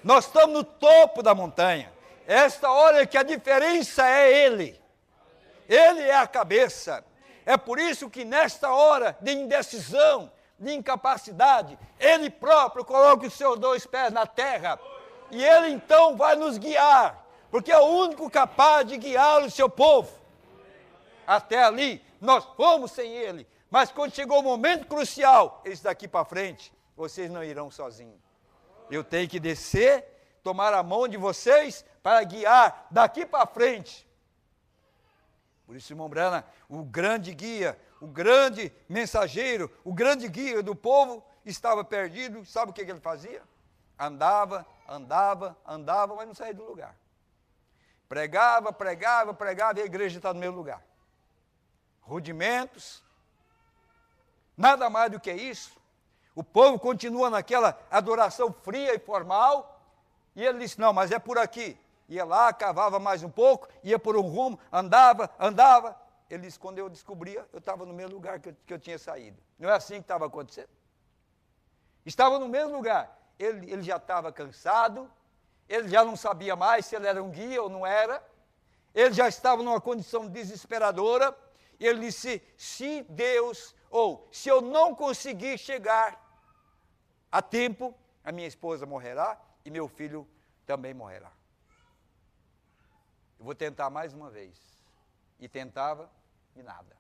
nós estamos no topo da montanha. Esta hora que a diferença é Ele é a cabeça. É por isso que nesta hora de indecisão, de incapacidade, Ele próprio coloca os seus 2 pés na terra, e Ele então vai nos guiar, porque é o único capaz de guiar o seu povo. Até ali, nós fomos sem Ele, mas quando chegou o momento crucial, esse daqui para frente, vocês não irão sozinhos. Eu tenho que descer, tomar a mão de vocês, para guiar daqui para frente. Por isso, irmão Branham, o grande guia, o grande mensageiro, o grande guia do povo estava perdido. Sabe o que ele fazia? Andava, mas não saía do lugar. Pregava, e a igreja está no mesmo lugar. Rudimentos, nada mais do que isso. O povo continua naquela adoração fria e formal, e ele disse, não, mas é por aqui. Ia lá, cavava mais um pouco, ia por um rumo, andava. Ele disse, quando eu descobria, eu estava no mesmo lugar que eu tinha saído. Não é assim que estava acontecendo? Estava no mesmo lugar. Ele já estava cansado, ele já não sabia mais se ele era um guia ou não era, ele já estava numa condição desesperadora, e ele disse, se eu não conseguir chegar a tempo, a minha esposa morrerá e meu filho também morrerá. Eu vou tentar mais uma vez. E tentava, e nada.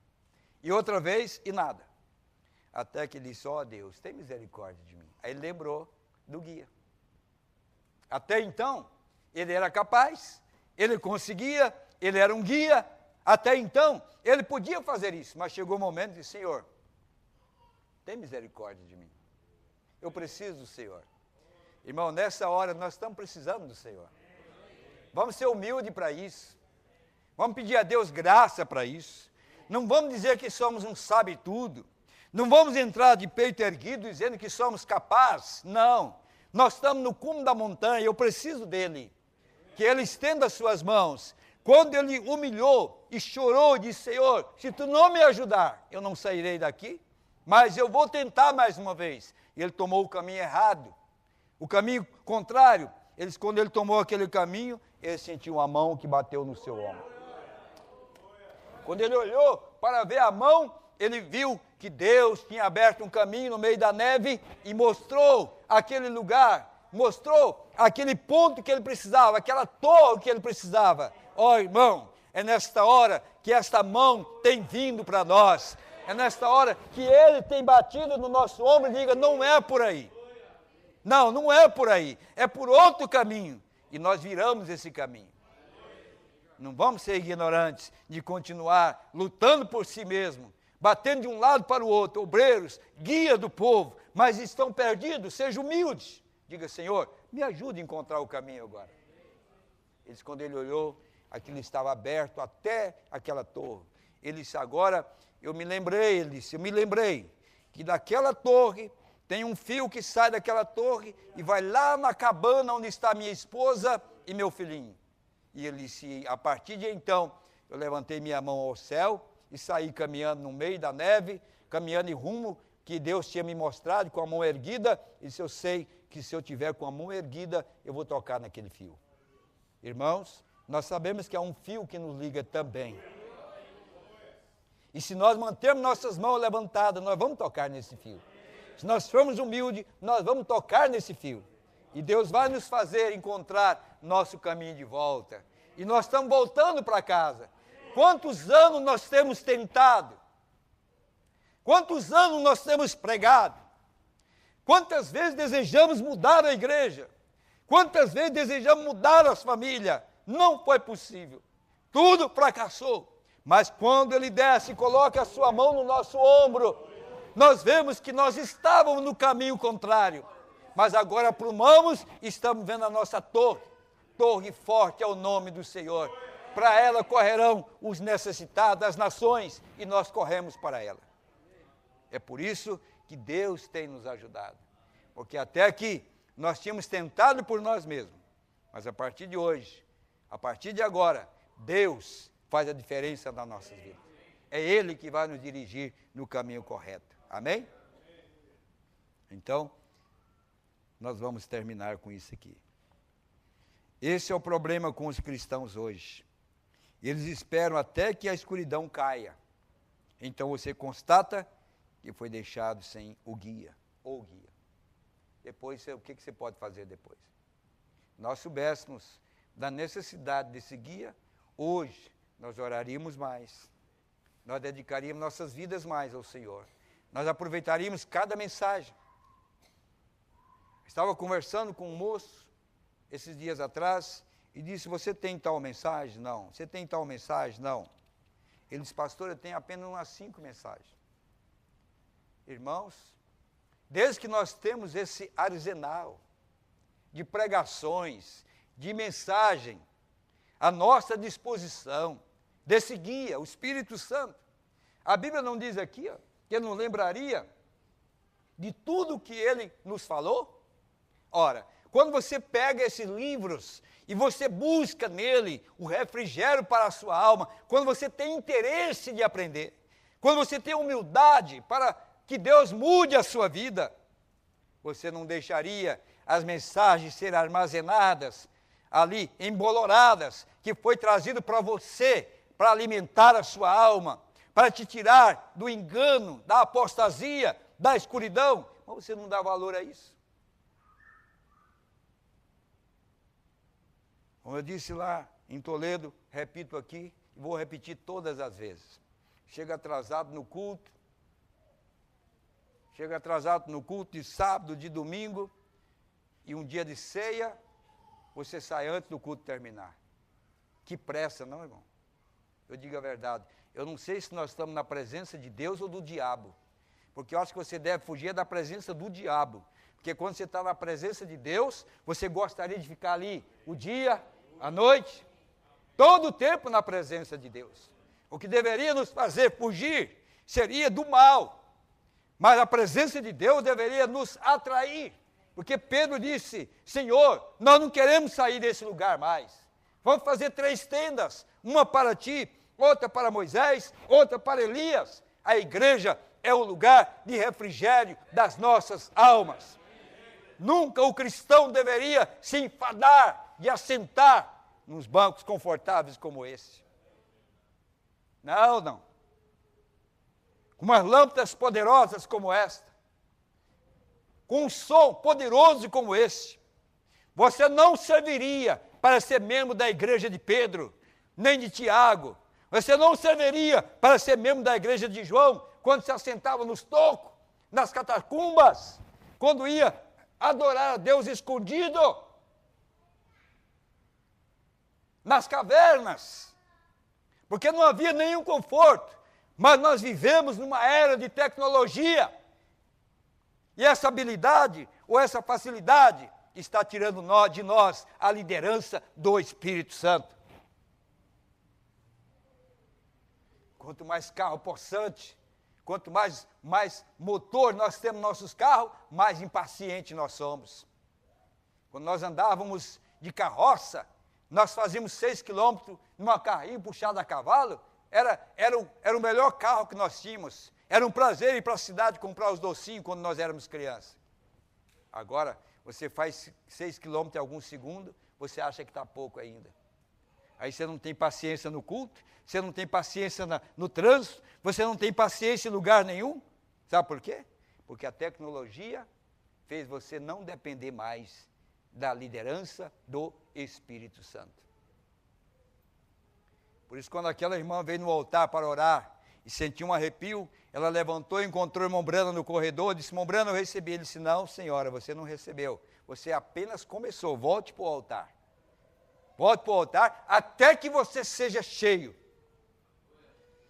E outra vez, e nada. Até que ele disse, ó Deus, tem misericórdia de mim. Aí ele lembrou do guia. Até então, ele era capaz, ele conseguia, ele era um guia. Até então, ele podia fazer isso. Mas chegou o momento de, Senhor, tem misericórdia de mim. Eu preciso do Senhor. Irmão, nessa hora nós estamos precisando do Senhor. Vamos ser humildes para isso. Vamos pedir a Deus graça para isso. Não vamos dizer que somos um sabe-tudo. Não vamos entrar de peito erguido dizendo que somos capazes. Não. Nós estamos no cume da montanha, eu preciso dele. Que ele estenda as suas mãos. Quando ele humilhou e chorou, disse, Senhor, se tu não me ajudar, eu não sairei daqui, mas eu vou tentar mais uma vez. E ele tomou o caminho errado. O caminho contrário. Quando ele tomou aquele caminho, ele sentiu uma mão que bateu no seu ombro. Quando ele olhou para ver a mão, ele viu que Deus tinha aberto um caminho no meio da neve e mostrou aquele lugar, mostrou aquele ponto que ele precisava, aquela torre que ele precisava. Ó, irmão, é nesta hora que esta mão tem vindo para nós. É nesta hora que ele tem batido no nosso ombro e diga, não é por aí. Não é por aí, é por outro caminho. E nós viramos esse caminho. Não vamos ser ignorantes de continuar lutando por si mesmo, batendo de um lado para o outro, obreiros, guia do povo, mas estão perdidos, seja humilde. Diga, Senhor, me ajude a encontrar o caminho agora. Ele disse, quando ele olhou, aquilo estava aberto até aquela torre. Ele disse, agora eu me lembrei que daquela torre tem um fio que sai daquela torre e vai lá na cabana onde está minha esposa e meu filhinho. E ele disse, a partir de então, eu levantei minha mão ao céu e saí caminhando no meio da neve, caminhando em rumo que Deus tinha me mostrado com a mão erguida. E se eu sei que se eu tiver com a mão erguida, eu vou tocar naquele fio. Irmãos, nós sabemos que há um fio que nos liga também. E se nós mantermos nossas mãos levantadas, nós vamos tocar nesse fio. Se nós formos humildes, nós vamos tocar nesse fio. E Deus vai nos fazer encontrar nosso caminho de volta. E nós estamos voltando para casa. Quantos anos nós temos tentado? Quantos anos nós temos pregado? Quantas vezes desejamos mudar a igreja? Quantas vezes desejamos mudar as famílias? Não foi possível. Tudo fracassou. Mas quando ele desce e coloca a sua mão no nosso ombro, nós vemos que nós estávamos no caminho contrário. Mas agora aprumamos e estamos vendo a nossa torre. Torre forte é o nome do Senhor. Para ela correrão os necessitados, as nações, e nós corremos para ela. É por isso que Deus tem nos ajudado. Porque até aqui, nós tínhamos tentado por nós mesmos. Mas a partir de hoje, a partir de agora, Deus faz a diferença nas nossas vidas. É Ele que vai nos dirigir no caminho correto. Amém? Então, nós vamos terminar com isso aqui. Esse é o problema com os cristãos hoje. Eles esperam até que a escuridão caia. Então você constata que foi deixado sem o guia, ou guia. Depois, o que você pode fazer depois? Nós soubéssemos da necessidade desse guia, hoje nós oraríamos mais. Nós dedicaríamos nossas vidas mais ao Senhor. Nós aproveitaríamos cada mensagem. Estava conversando com um moço, esses dias atrás, e disse, você tem tal mensagem? Não. Você tem tal mensagem? Não. Ele disse, pastor, eu tenho apenas umas 5 mensagens. Irmãos, desde que nós temos esse arsenal de pregações, de mensagem, à nossa disposição, desse guia, o Espírito Santo. A Bíblia não diz aqui, ó, que ele não lembraria de tudo que ele nos falou? Ora, quando você pega esses livros e você busca nele o refrigério para a sua alma, quando você tem interesse de aprender, quando você tem humildade para que Deus mude a sua vida, você não deixaria as mensagens serem armazenadas ali, emboloradas, que foi trazido para você, para alimentar a sua alma, para te tirar do engano, da apostasia, da escuridão, mas você não dá valor a isso. Como eu disse lá em Toledo, repito aqui, e vou repetir todas as vezes. Chega atrasado no culto de sábado, de domingo, e um dia de ceia, você sai antes do culto terminar. Que pressa, não, irmão? Eu digo a verdade, eu não sei se nós estamos na presença de Deus ou do diabo, porque eu acho que você deve fugir da presença do diabo, porque quando você está na presença de Deus, você gostaria de ficar ali o dia, a noite, todo o tempo na presença de Deus. O que deveria nos fazer fugir seria do mal, mas a presença de Deus deveria nos atrair, porque Pedro disse, Senhor, nós não queremos sair desse lugar mais, vamos fazer 3 tendas, uma para ti, outra para Moisés, outra para Elias. A igreja é o lugar de refrigério das nossas almas. Nunca o cristão deveria se enfadar de assentar nos bancos confortáveis como esse. Não, não. Com umas lâmpadas poderosas como esta, com um som poderoso como esse, você não serviria para ser membro da igreja de Pedro, nem de Tiago. Você não serviria para ser membro da igreja de João, quando se assentava nos tocos, nas catacumbas, quando ia adorar a Deus escondido, nas cavernas, porque não havia nenhum conforto, mas nós vivemos numa era de tecnologia, e essa habilidade, ou essa facilidade, está tirando de nós a liderança do Espírito Santo. Quanto mais carro possante, quanto mais motor nós temos nos nossos carros, mais impacientes nós somos. Quando nós andávamos de carroça, nós fazíamos 6 quilômetros numa carrinha puxada a cavalo, era o melhor carro que nós tínhamos. Era um prazer ir para a cidade comprar os docinhos quando nós éramos crianças. Agora, você faz 6 quilômetros em alguns segundos, você acha que está pouco ainda. Aí você não tem paciência no culto, você não tem paciência no trânsito, você não tem paciência em lugar nenhum. Sabe por quê? Porque a tecnologia fez você não depender mais da liderança do Espírito Santo. Por isso, quando aquela irmã veio no altar para orar e sentiu um arrepio, ela levantou e encontrou o irmão Brano no corredor, disse, irmão Brano, eu recebi. Ele disse, não, senhora, você não recebeu. Você apenas começou, volte para o altar. Volte para o altar até que você seja cheio.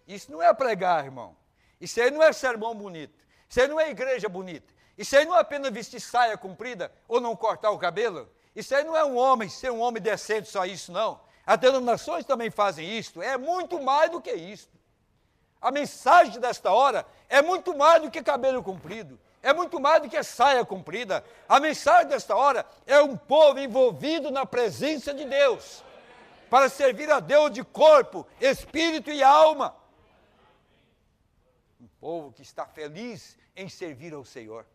Isso não é pregar, irmão. Isso aí não é sermão bonito. Isso aí não é igreja bonita. Isso aí não é apenas vestir saia comprida ou não cortar o cabelo. Isso aí não é um homem, ser um homem decente, só isso, não. As denominações também fazem isso. É muito mais do que isso. A mensagem desta hora é muito mais do que cabelo comprido. é muito mais do que saia comprida. A mensagem desta hora é um povo envolvido na presença de Deus, para servir a Deus de corpo, espírito e alma. Um povo que está feliz em servir ao Senhor,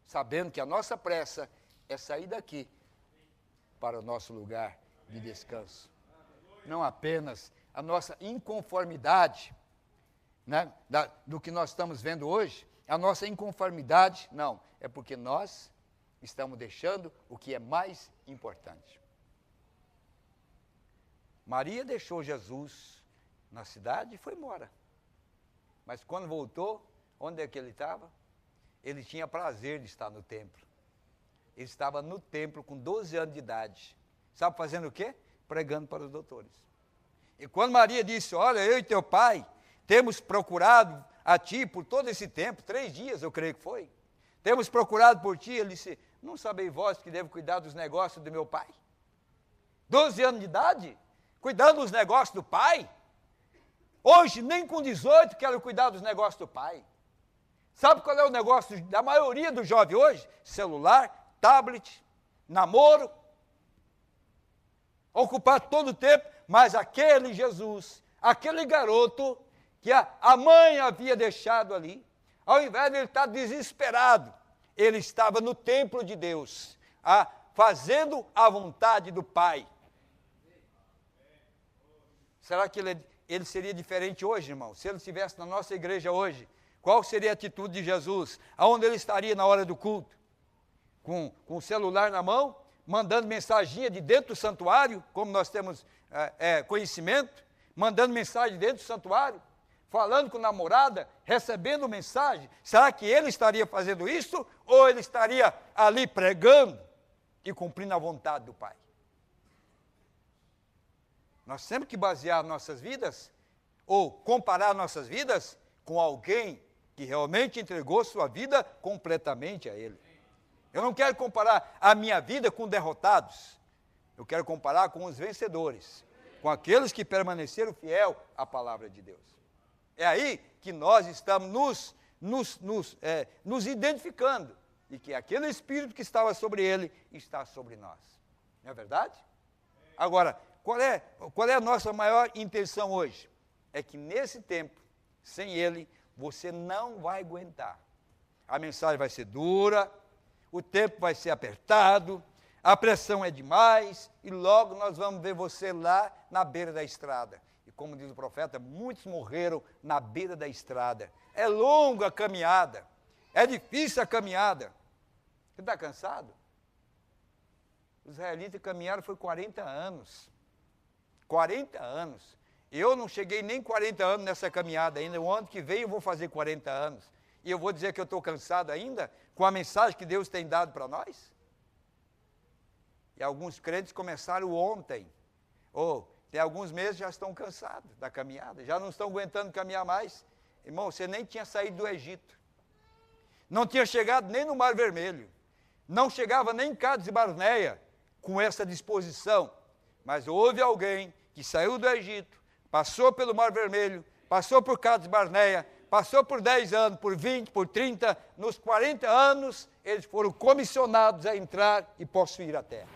sabendo que a nossa pressa é sair daqui para o nosso lugar de descanso. Não apenas a nossa inconformidade, né, do que nós estamos vendo hoje, a nossa inconformidade, não, é porque nós estamos deixando o que é mais importante. Maria deixou Jesus na cidade e foi embora. Mas quando voltou, onde é que ele estava? Ele tinha prazer de estar no templo. Ele estava no templo com 12 anos de idade. Sabe fazendo o quê? Pregando para os doutores. E quando Maria disse, olha, eu e teu pai temos procurado a ti por todo esse tempo, 3 dias eu creio que foi. Temos procurado por ti. Ele disse, não sabeis vós que devo cuidar dos negócios do meu pai? 12 anos de idade? Cuidando dos negócios do pai? Hoje, nem com 18, quero cuidar dos negócios do pai. Sabe qual é o negócio da maioria dos jovens hoje? Celular, tablet, namoro. Ocupar todo o tempo, mas aquele Jesus, aquele garoto que a mãe havia deixado ali, ao invés de ele estar desesperado, ele estava no templo de Deus, fazendo a vontade do Pai. Será que ele seria diferente hoje, irmão? Se ele estivesse na nossa igreja hoje, qual seria a atitude de Jesus? Aonde ele estaria na hora do culto? Com o celular na mão, mandando mensaginha de dentro do santuário, como nós temos conhecimento, mandando mensagem dentro do santuário, falando com a namorada, recebendo mensagem. Será que ele estaria fazendo isso? Ou ele estaria ali pregando e cumprindo a vontade do Pai? Nós temos que basear nossas vidas, ou comparar nossas vidas, com alguém que realmente entregou sua vida completamente a Ele. Eu não quero comparar a minha vida com derrotados. Eu quero comparar com os vencedores, com aqueles que permaneceram fiel à palavra de Deus. É aí que nós estamos nos identificando, e que aquele Espírito que estava sobre ele está sobre nós. Não é verdade? Agora, qual é a nossa maior intenção hoje? É que nesse tempo, sem ele, você não vai aguentar. A mensagem vai ser dura, o tempo vai ser apertado, a pressão é demais, e logo nós vamos ver você lá na beira da estrada. E como diz o profeta, muitos morreram na beira da estrada. É longa a caminhada, é difícil a caminhada. Você está cansado? Os israelitas caminharam foi 40 anos. 40 anos. Eu não cheguei nem 40 anos nessa caminhada ainda. O ano que vem eu vou fazer 40 anos. E eu vou dizer que eu estou cansado ainda com a mensagem que Deus tem dado para nós? E alguns crentes começaram ontem. Tem alguns meses já estão cansados da caminhada. Já não estão aguentando caminhar mais. Irmão, você nem tinha saído do Egito. Não tinha chegado nem no Mar Vermelho. Não chegava nem em Cádiz e Barneia com essa disposição. Mas houve alguém que saiu do Egito, passou pelo Mar Vermelho, passou por Cádiz e Barneia, passou por 10 anos, por 20, por 30, nos 40 anos, eles foram comissionados a entrar e possuir a terra.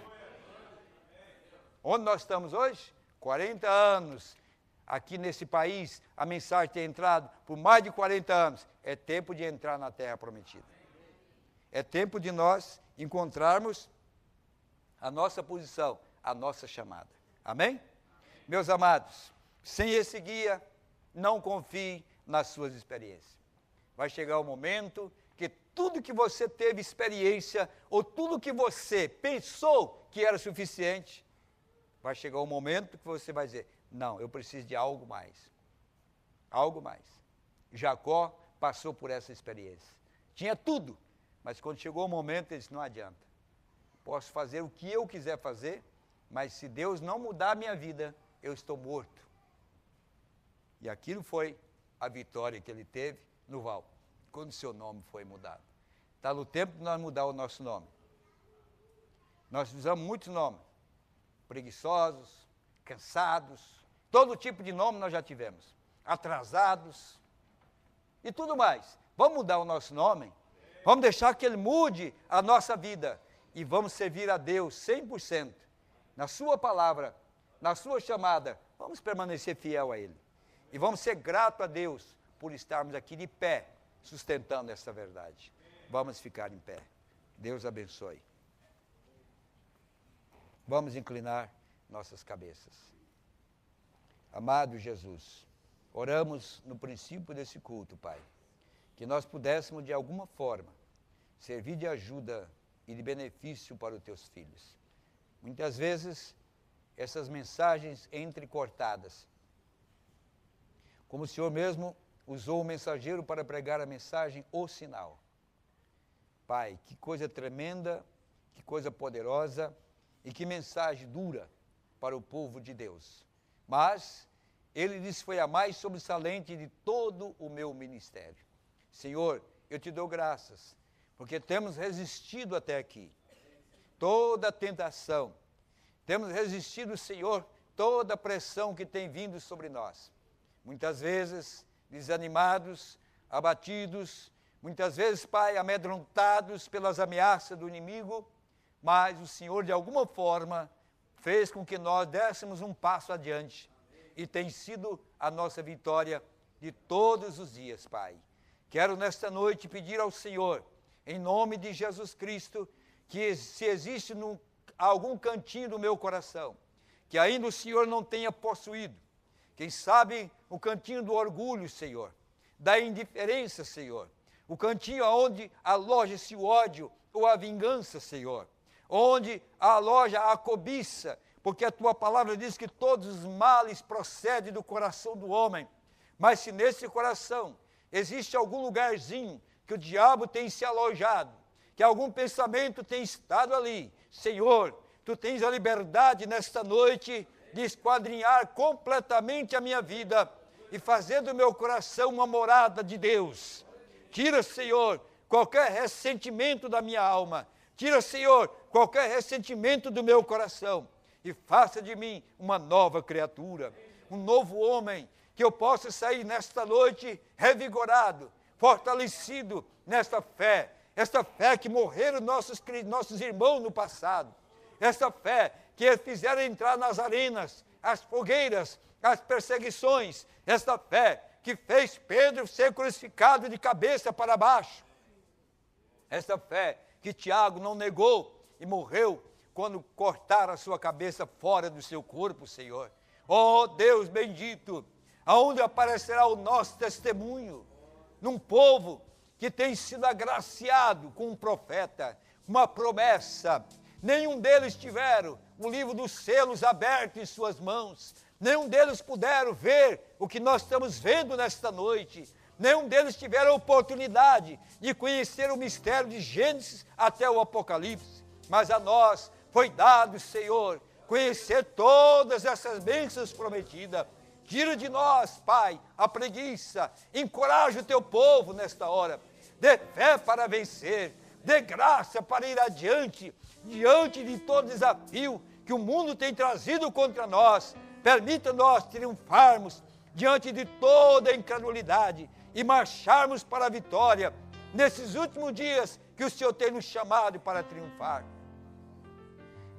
Onde nós estamos hoje? 40 anos. Aqui nesse país, a mensagem tem entrado por mais de 40 anos. É tempo de entrar na terra prometida. É tempo de nós encontrarmos a nossa posição, a nossa chamada. Amém? Meus amados, sem esse guia, não confie nas suas experiências. Vai chegar o momento que tudo que você teve experiência, ou tudo que você pensou que era suficiente, vai chegar o momento que você vai dizer, não, eu preciso de algo mais. Algo mais. Jacó passou por essa experiência. Tinha tudo, mas quando chegou o momento, ele disse, não adianta. Posso fazer o que eu quiser fazer, mas se Deus não mudar a minha vida, eu estou morto. E aquilo foi a vitória que ele teve no Val, quando seu nome foi mudado. Está no tempo de nós mudar o nosso nome. Nós usamos muitos nomes. Preguiçosos, cansados, todo tipo de nome nós já tivemos. Atrasados e tudo mais. Vamos mudar o nosso nome? Vamos deixar que Ele mude a nossa vida e vamos servir a Deus 100%. Na sua palavra, na sua chamada, vamos permanecer fiel a Ele. E vamos ser gratos a Deus por estarmos aqui de pé, sustentando essa verdade. Vamos ficar em pé. Deus abençoe. Vamos inclinar nossas cabeças. Amado Jesus, oramos no princípio desse culto, Pai, que nós pudéssemos de alguma forma servir de ajuda e de benefício para os teus filhos. Muitas vezes, essas mensagens entrecortadas, como o Senhor mesmo usou o mensageiro para pregar a mensagem, o sinal. Pai, que coisa tremenda, que coisa poderosa e que mensagem dura para o povo de Deus. Mas ele disse foi a mais sobressalente de todo o meu ministério. Senhor, eu te dou graças, porque temos resistido até aqui. Toda a tentação, temos resistido, Senhor, toda a pressão que tem vindo sobre nós. Muitas vezes desanimados, abatidos, muitas vezes, Pai, amedrontados pelas ameaças do inimigo, mas o Senhor, de alguma forma, fez com que nós dessemos um passo adiante, e tem sido a nossa vitória de todos os dias, Pai. Quero nesta noite pedir ao Senhor, em nome de Jesus Cristo, que se existe algum cantinho do meu coração, que ainda o Senhor não tenha possuído, quem sabe o cantinho do orgulho, Senhor, da indiferença, Senhor, o cantinho onde aloja-se o ódio ou a vingança, Senhor, onde aloja a cobiça, porque a tua palavra diz que todos os males procedem do coração do homem, mas se nesse coração existe algum lugarzinho que o diabo tem se alojado, que algum pensamento tem estado ali, Senhor, tu tens a liberdade nesta noite de esquadrinhar completamente a minha vida e fazer do meu coração uma morada de Deus. Tira, Senhor, qualquer ressentimento da minha alma. Tira, Senhor, qualquer ressentimento do meu coração e faça de mim uma nova criatura, um novo homem, que eu possa sair nesta noite revigorado, fortalecido nesta fé, esta fé que morreram nossos irmãos no passado, esta fé que fizeram entrar nas arenas, as fogueiras, as perseguições, esta fé que fez Pedro ser crucificado de cabeça para baixo, esta fé que Tiago não negou e morreu quando cortaram a sua cabeça fora do seu corpo, Senhor. Oh Deus bendito, aonde aparecerá o nosso testemunho, num povo que tem sido agraciado com um profeta, uma promessa. Nenhum deles tiveram o livro dos selos aberto em suas mãos, nenhum deles puderam ver o que nós estamos vendo nesta noite, nenhum deles tiveram a oportunidade de conhecer o mistério de Gênesis até o Apocalipse, mas a nós foi dado, Senhor, conhecer todas essas bênçãos prometidas. Tira de nós, Pai, a preguiça, encoraja o teu povo nesta hora, dê fé para vencer, dê graça para ir adiante, diante de todo desafio que o mundo tem trazido contra nós. Permita nós triunfarmos diante de toda a incredulidade e marcharmos para a vitória nesses últimos dias que o Senhor tem nos chamado para triunfar.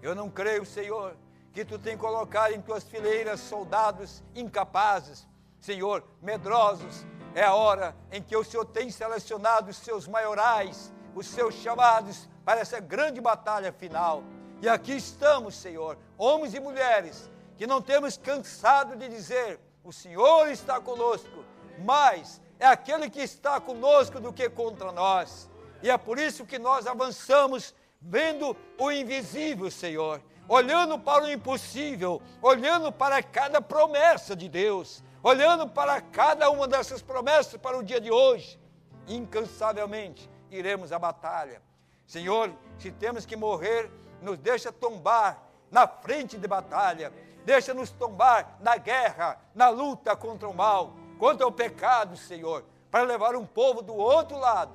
Eu não creio, Senhor, que tu tem colocado em tuas fileiras soldados incapazes, Senhor, medrosos. É a hora em que o Senhor tem selecionado os seus maiorais, os seus chamados para essa grande batalha final. E aqui estamos, Senhor, homens e mulheres, que não temos cansado de dizer, o Senhor está conosco, mas é aquele que está conosco do que contra nós. E é por isso que nós avançamos, vendo o invisível, Senhor, olhando para o impossível, olhando para cada promessa de Deus, olhando para cada uma dessas promessas para o dia de hoje. Incansavelmente iremos à batalha. Senhor, se temos que morrer, nos deixa tombar na frente de batalha, deixa-nos tombar na guerra, na luta contra o mal, contra o pecado, Senhor, para levar um povo do outro lado,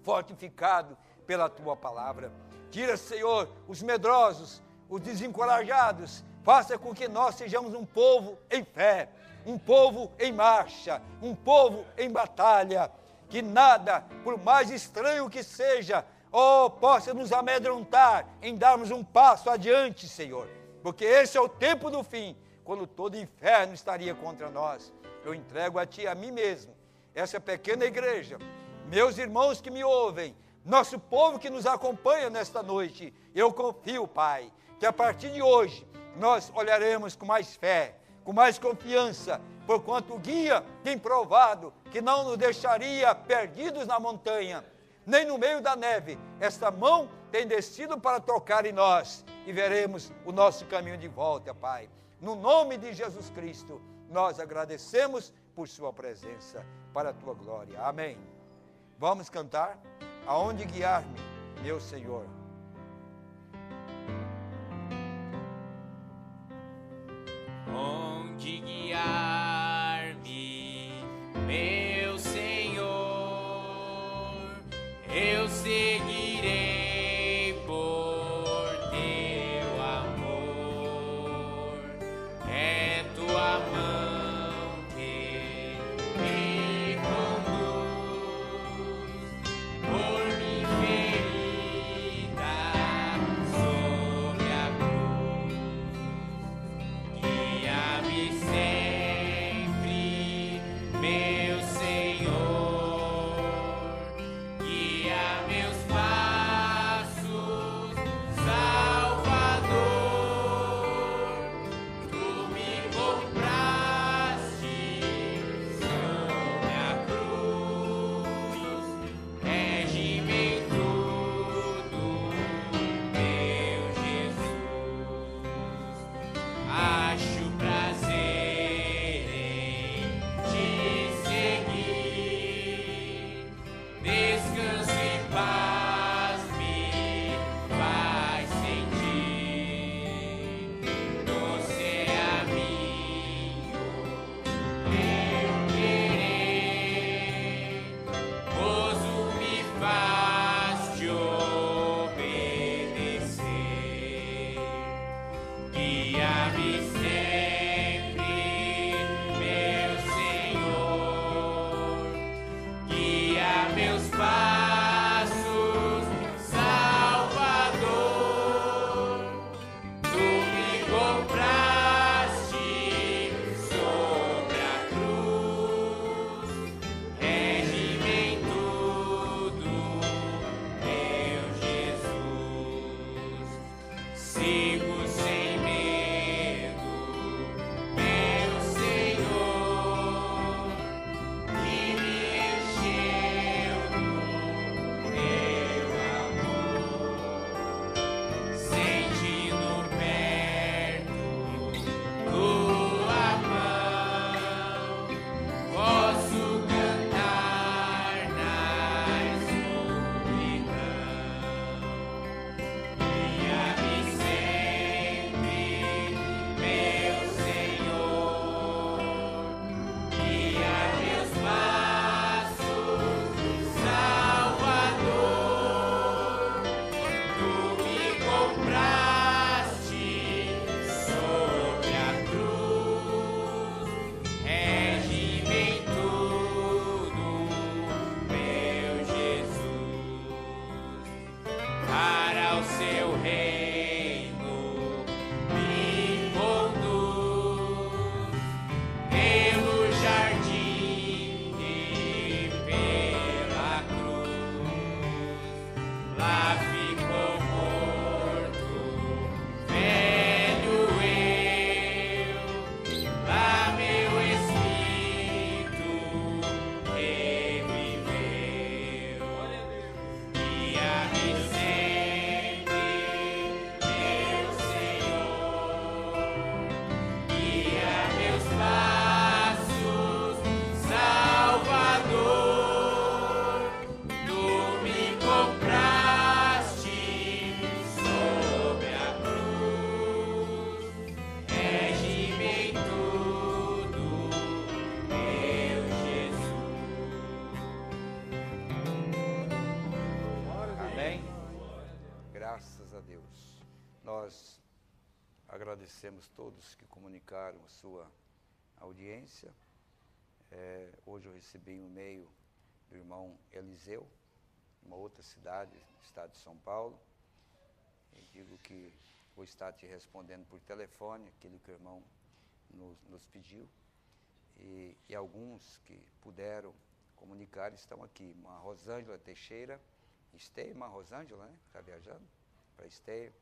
fortificado pela tua palavra. Tira, Senhor, os medrosos, os desencorajados, faça com que nós sejamos um povo em fé, um povo em marcha, um povo em batalha. que nada, por mais estranho que seja, possa nos amedrontar em darmos um passo adiante, Senhor, porque esse é o tempo do fim, quando todo o inferno estaria contra nós. Eu entrego a Ti, a mim mesmo, essa pequena igreja, meus irmãos que me ouvem, nosso povo que nos acompanha nesta noite. Eu confio, Pai, que a partir de hoje nós olharemos com mais fé, com mais confiança, porquanto o guia tem provado que não nos deixaria perdidos na montanha, nem no meio da neve. Esta mão tem descido para tocar em nós e veremos o nosso caminho de volta, Pai. No nome de Jesus Cristo, nós agradecemos por Sua presença, para a Tua glória. Amém. Vamos cantar? Aonde guiar-me, meu Senhor? Onde guiar-me, meu Senhor, eu seguirei por Teu amor. É Tua mão que me conduz por minha ferida sobre a cruz. Guia-me sempre, meu Senhor, guia meus passos, Salvador. Tu me compraste sobre a cruz, regimento do meu Jesus. Acho prazer em Te seguir, descanso e paz me faz sentir. Doce é a minha meu querer, gozo me faz Te obedecer. Guia-me sempre, meu Senhor, guia meus passos, Salvador. Tu me compraste sobre a cruz, regimento do meu Jesus. Sigo sem medo, meu Senhor, que me encheu do Teu amor. Sentindo perto Tua mão, posso cantar na escuridão. Guia-me sempre, meu Senhor, guia meus passos, Salvador. Tu me compraste sobre a cruz, regimento do meu Jesus. Para o Seu reino me conduz, pelo jardim e pela cruz. Lá ficou morto, velho eu, lá meu espírito reviveu. Guia-me sempre, meu Senhor, guia meus passos, Salvador. Tu me compraste sobre a cruz, regimento do meu Jesus. Amém? Graças a Deus. Nós agradecemos todos que comunicaram a sua audiência. Hoje eu recebi um e-mail do irmão Eliseu, uma outra cidade, estado de São Paulo. Eu digo que vou estar te respondendo por telefone, aquilo que o irmão nos pediu. E alguns que puderam comunicar estão aqui. Uma Rosângela Teixeira, Esteio, irmã Rosângela, né? Está viajando para Esteio,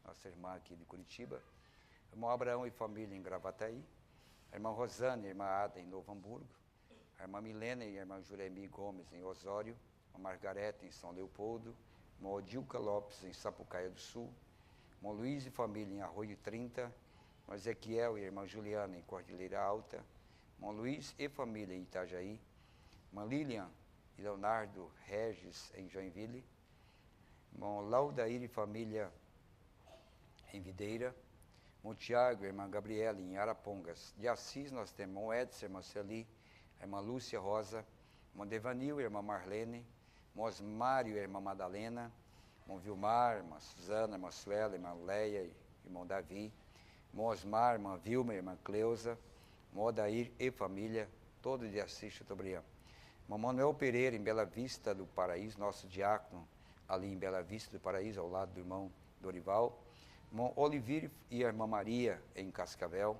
nossa irmã aqui de Curitiba. Irmão Abraão e família em Gravataí. A irmã Rosane e a irmã Ada em Novo Hamburgo. A irmã Milena e a irmã Juremi Gomes em Osório. A Margareta em São Leopoldo. Irmã Odilca Lopes em Sapucaia do Sul. Irmão Luiz e família em Arroio 30. Irmão Ezequiel e a irmã Juliana em Cordilheira Alta. Irmão Luiz e família em Itajaí. Irmã Lilian e Leonardo Regis em Joinville. Irmão Laudair e família em Videira. Irmão Tiago e irmã Gabriela em Arapongas. De Assis nós temos irmão Edson, irmã Celi, a irmã Lúcia Rosa, irmão Devanil e irmã Marlene, irmão Osmário e irmã Madalena, irmão Vilmar, irmã Suzana, irmã Suela, irmã Leia e irmão Davi, irmão Osmar, irmã Vilma, irmã Cleusa, irmão Odair e família, todo de Assis Chateaubriand. Irmão Manuel Pereira em Bela Vista do Paraíso, nosso diácono ali em Bela Vista do Paraíso, ao lado do irmão Dorival. Irmão Olivir e a irmã Maria em Cascavel.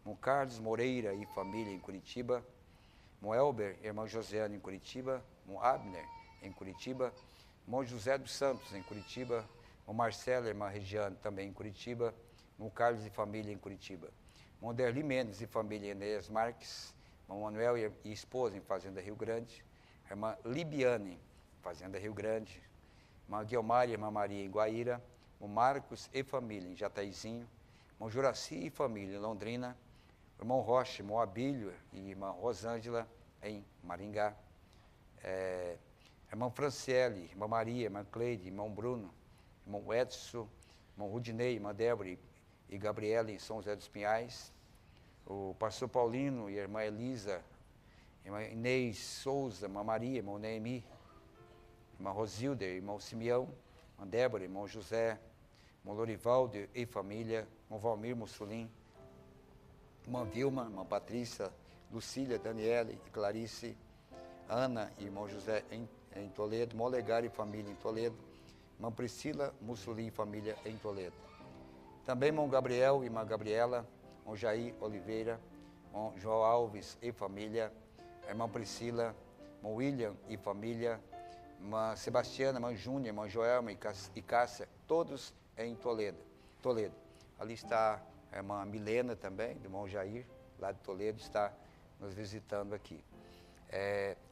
Irmão Carlos Moreira e família em Curitiba. Irmão Elber e irmã Josiane em Curitiba. Irmão Abner em Curitiba. Irmão José dos Santos em Curitiba. Irmão Marcelo e irmã Regiane também em Curitiba. Irmão Carlos e família em Curitiba. Irmão Derli Mendes e família em Enéas Marques. Irmão Manuel e esposa em Fazenda Rio Grande. A irmã Libiane, Fazenda Rio Grande. Irmã Guilmar e irmã Maria em Guaíra. Irmão Marcos e família em Jataizinho. Irmão Juraci e família em Londrina. Irmão Rocha, irmão Abílio e irmã Rosângela em Maringá. Irmão Franciele, irmã Maria, irmã Cleide, irmão Bruno, irmão Edson, irmão Rudinei, irmã Débora e Gabriela em São José dos Pinhais. O pastor Paulino e a irmã Elisa, irmã Inês Souza, irmã Maria, irmão Neemi, irmã Rosilda, irmão Simeão, irmã Débora, irmão José, irmão Lorivaldo e família, irmão Valmir Mussolim, irmã Vilma, irmã Patrícia, Lucília, Daniela e Clarice, Ana e irmão José em Toledo, irmão Legar e família em Toledo, irmã Priscila Mussolim e família em Toledo. Também irmão Gabriel e irmã Gabriela, irmão Jair Oliveira, irmão João Alves e família, irmã Priscila, irmão William e família, irmã Sebastiana, irmã Júnia, irmã Joelma e Cássia, todos em Toledo. Ali está a irmã Milena também, do irmão Jair, lá de Toledo, está nos visitando aqui.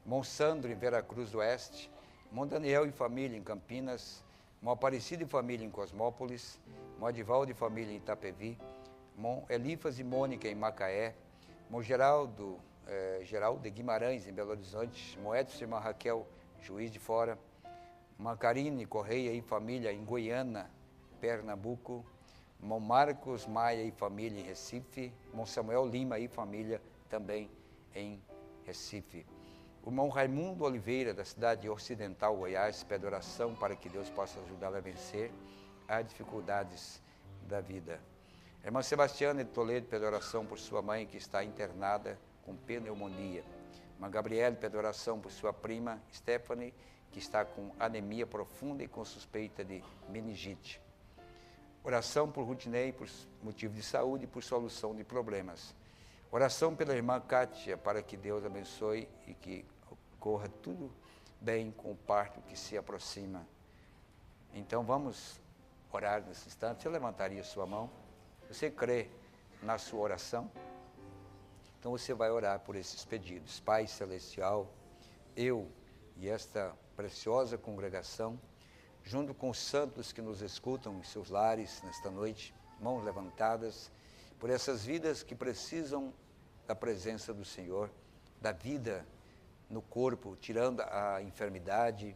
Irmão Sandro em Veracruz do Oeste, irmão Daniel e família em Campinas, irmão Aparecido e família em Cosmópolis, irmão Adivaldo e família em Itapevi, irmão Elifas e Mônica em Macaé, irmão Geraldo de Guimarães em Belo Horizonte, irmão Edson e irmã Raquel, Juiz de Fora, irmã Karine Correia e família em Goiânia, Pernambuco, irmão Marcos Maia e família em Recife, irmão Samuel Lima e família também em Recife. O irmão Raimundo Oliveira, da cidade ocidental Goiás, pede oração para que Deus possa ajudá-lo a vencer as dificuldades da vida. A irmã Sebastiana de Toledo pede oração por sua mãe que está internada com pneumonia. Irmã Gabriele pede oração por sua prima Stephanie, que está com anemia profunda e com suspeita de meningite. Oração por Rudinei, por motivo de saúde e por solução de problemas. Oração pela irmã Kátia, para que Deus abençoe e que corra tudo bem com o parto que se aproxima. Então vamos orar nesse instante. Você levantaria sua mão? Você crê na sua oração? Então você vai orar por esses pedidos. Pai Celestial, eu e esta preciosa congregação, junto com os santos que nos escutam em seus lares nesta noite, mãos levantadas, por essas vidas que precisam da presença do Senhor, da vida no corpo, tirando a enfermidade,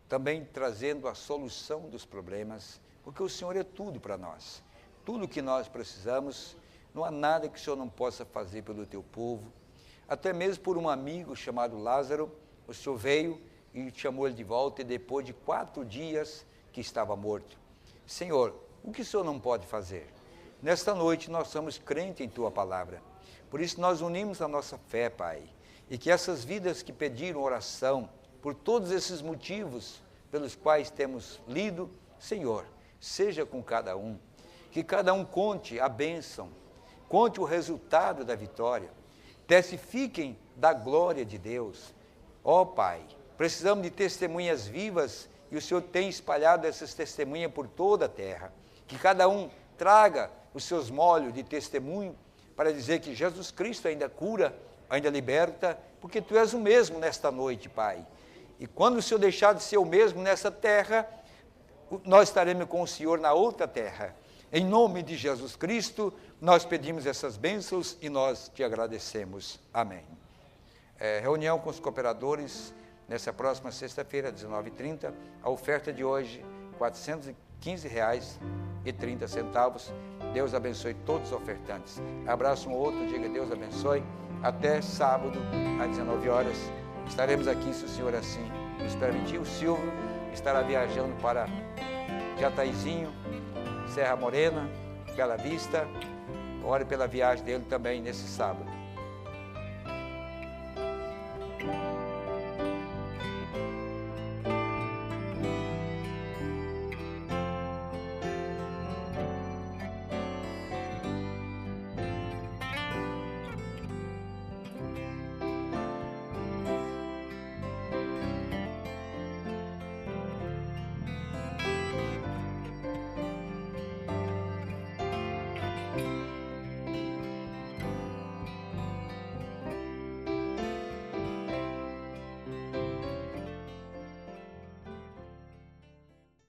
também trazendo a solução dos problemas, porque o Senhor é tudo para nós. Tudo que nós precisamos, não há nada que o Senhor não possa fazer pelo teu povo. Até mesmo por um amigo chamado Lázaro, o Senhor veio e chamou ele de volta, e depois de 4 dias que estava morto. Senhor, o que o Senhor não pode fazer? Nesta noite nós somos crentes em tua palavra. Por isso nós unimos a nossa fé, Pai, E que essas vidas que pediram oração, por todos esses motivos pelos quais temos lido, Senhor, seja com cada um. Que cada um conte a bênção, conte o resultado da vitória, testifiquem da glória de Deus. Ó Pai, precisamos de testemunhas vivas e o Senhor tem espalhado essas testemunhas por toda a terra. Que cada um traga os seus molhos de testemunho para dizer que Jesus Cristo ainda cura, ainda liberta, porque Tu és o mesmo nesta noite, Pai. E quando o Senhor deixar de ser o mesmo nessa terra, nós estaremos com o Senhor na outra terra. Em nome de Jesus Cristo, nós pedimos essas bênçãos e nós Te agradecemos. Amém. Reunião com os cooperadores, nessa próxima sexta-feira, 19h30, a oferta de hoje, R$ 415,30. Deus abençoe todos os ofertantes. Abraço um ao outro, diga Deus abençoe. Até sábado, às 19 horas, estaremos aqui, se o Senhor assim nos permitir. O Silvio estará viajando para Jataizinho, Serra Morena, Bela Vista. Ore pela viagem dele também nesse sábado.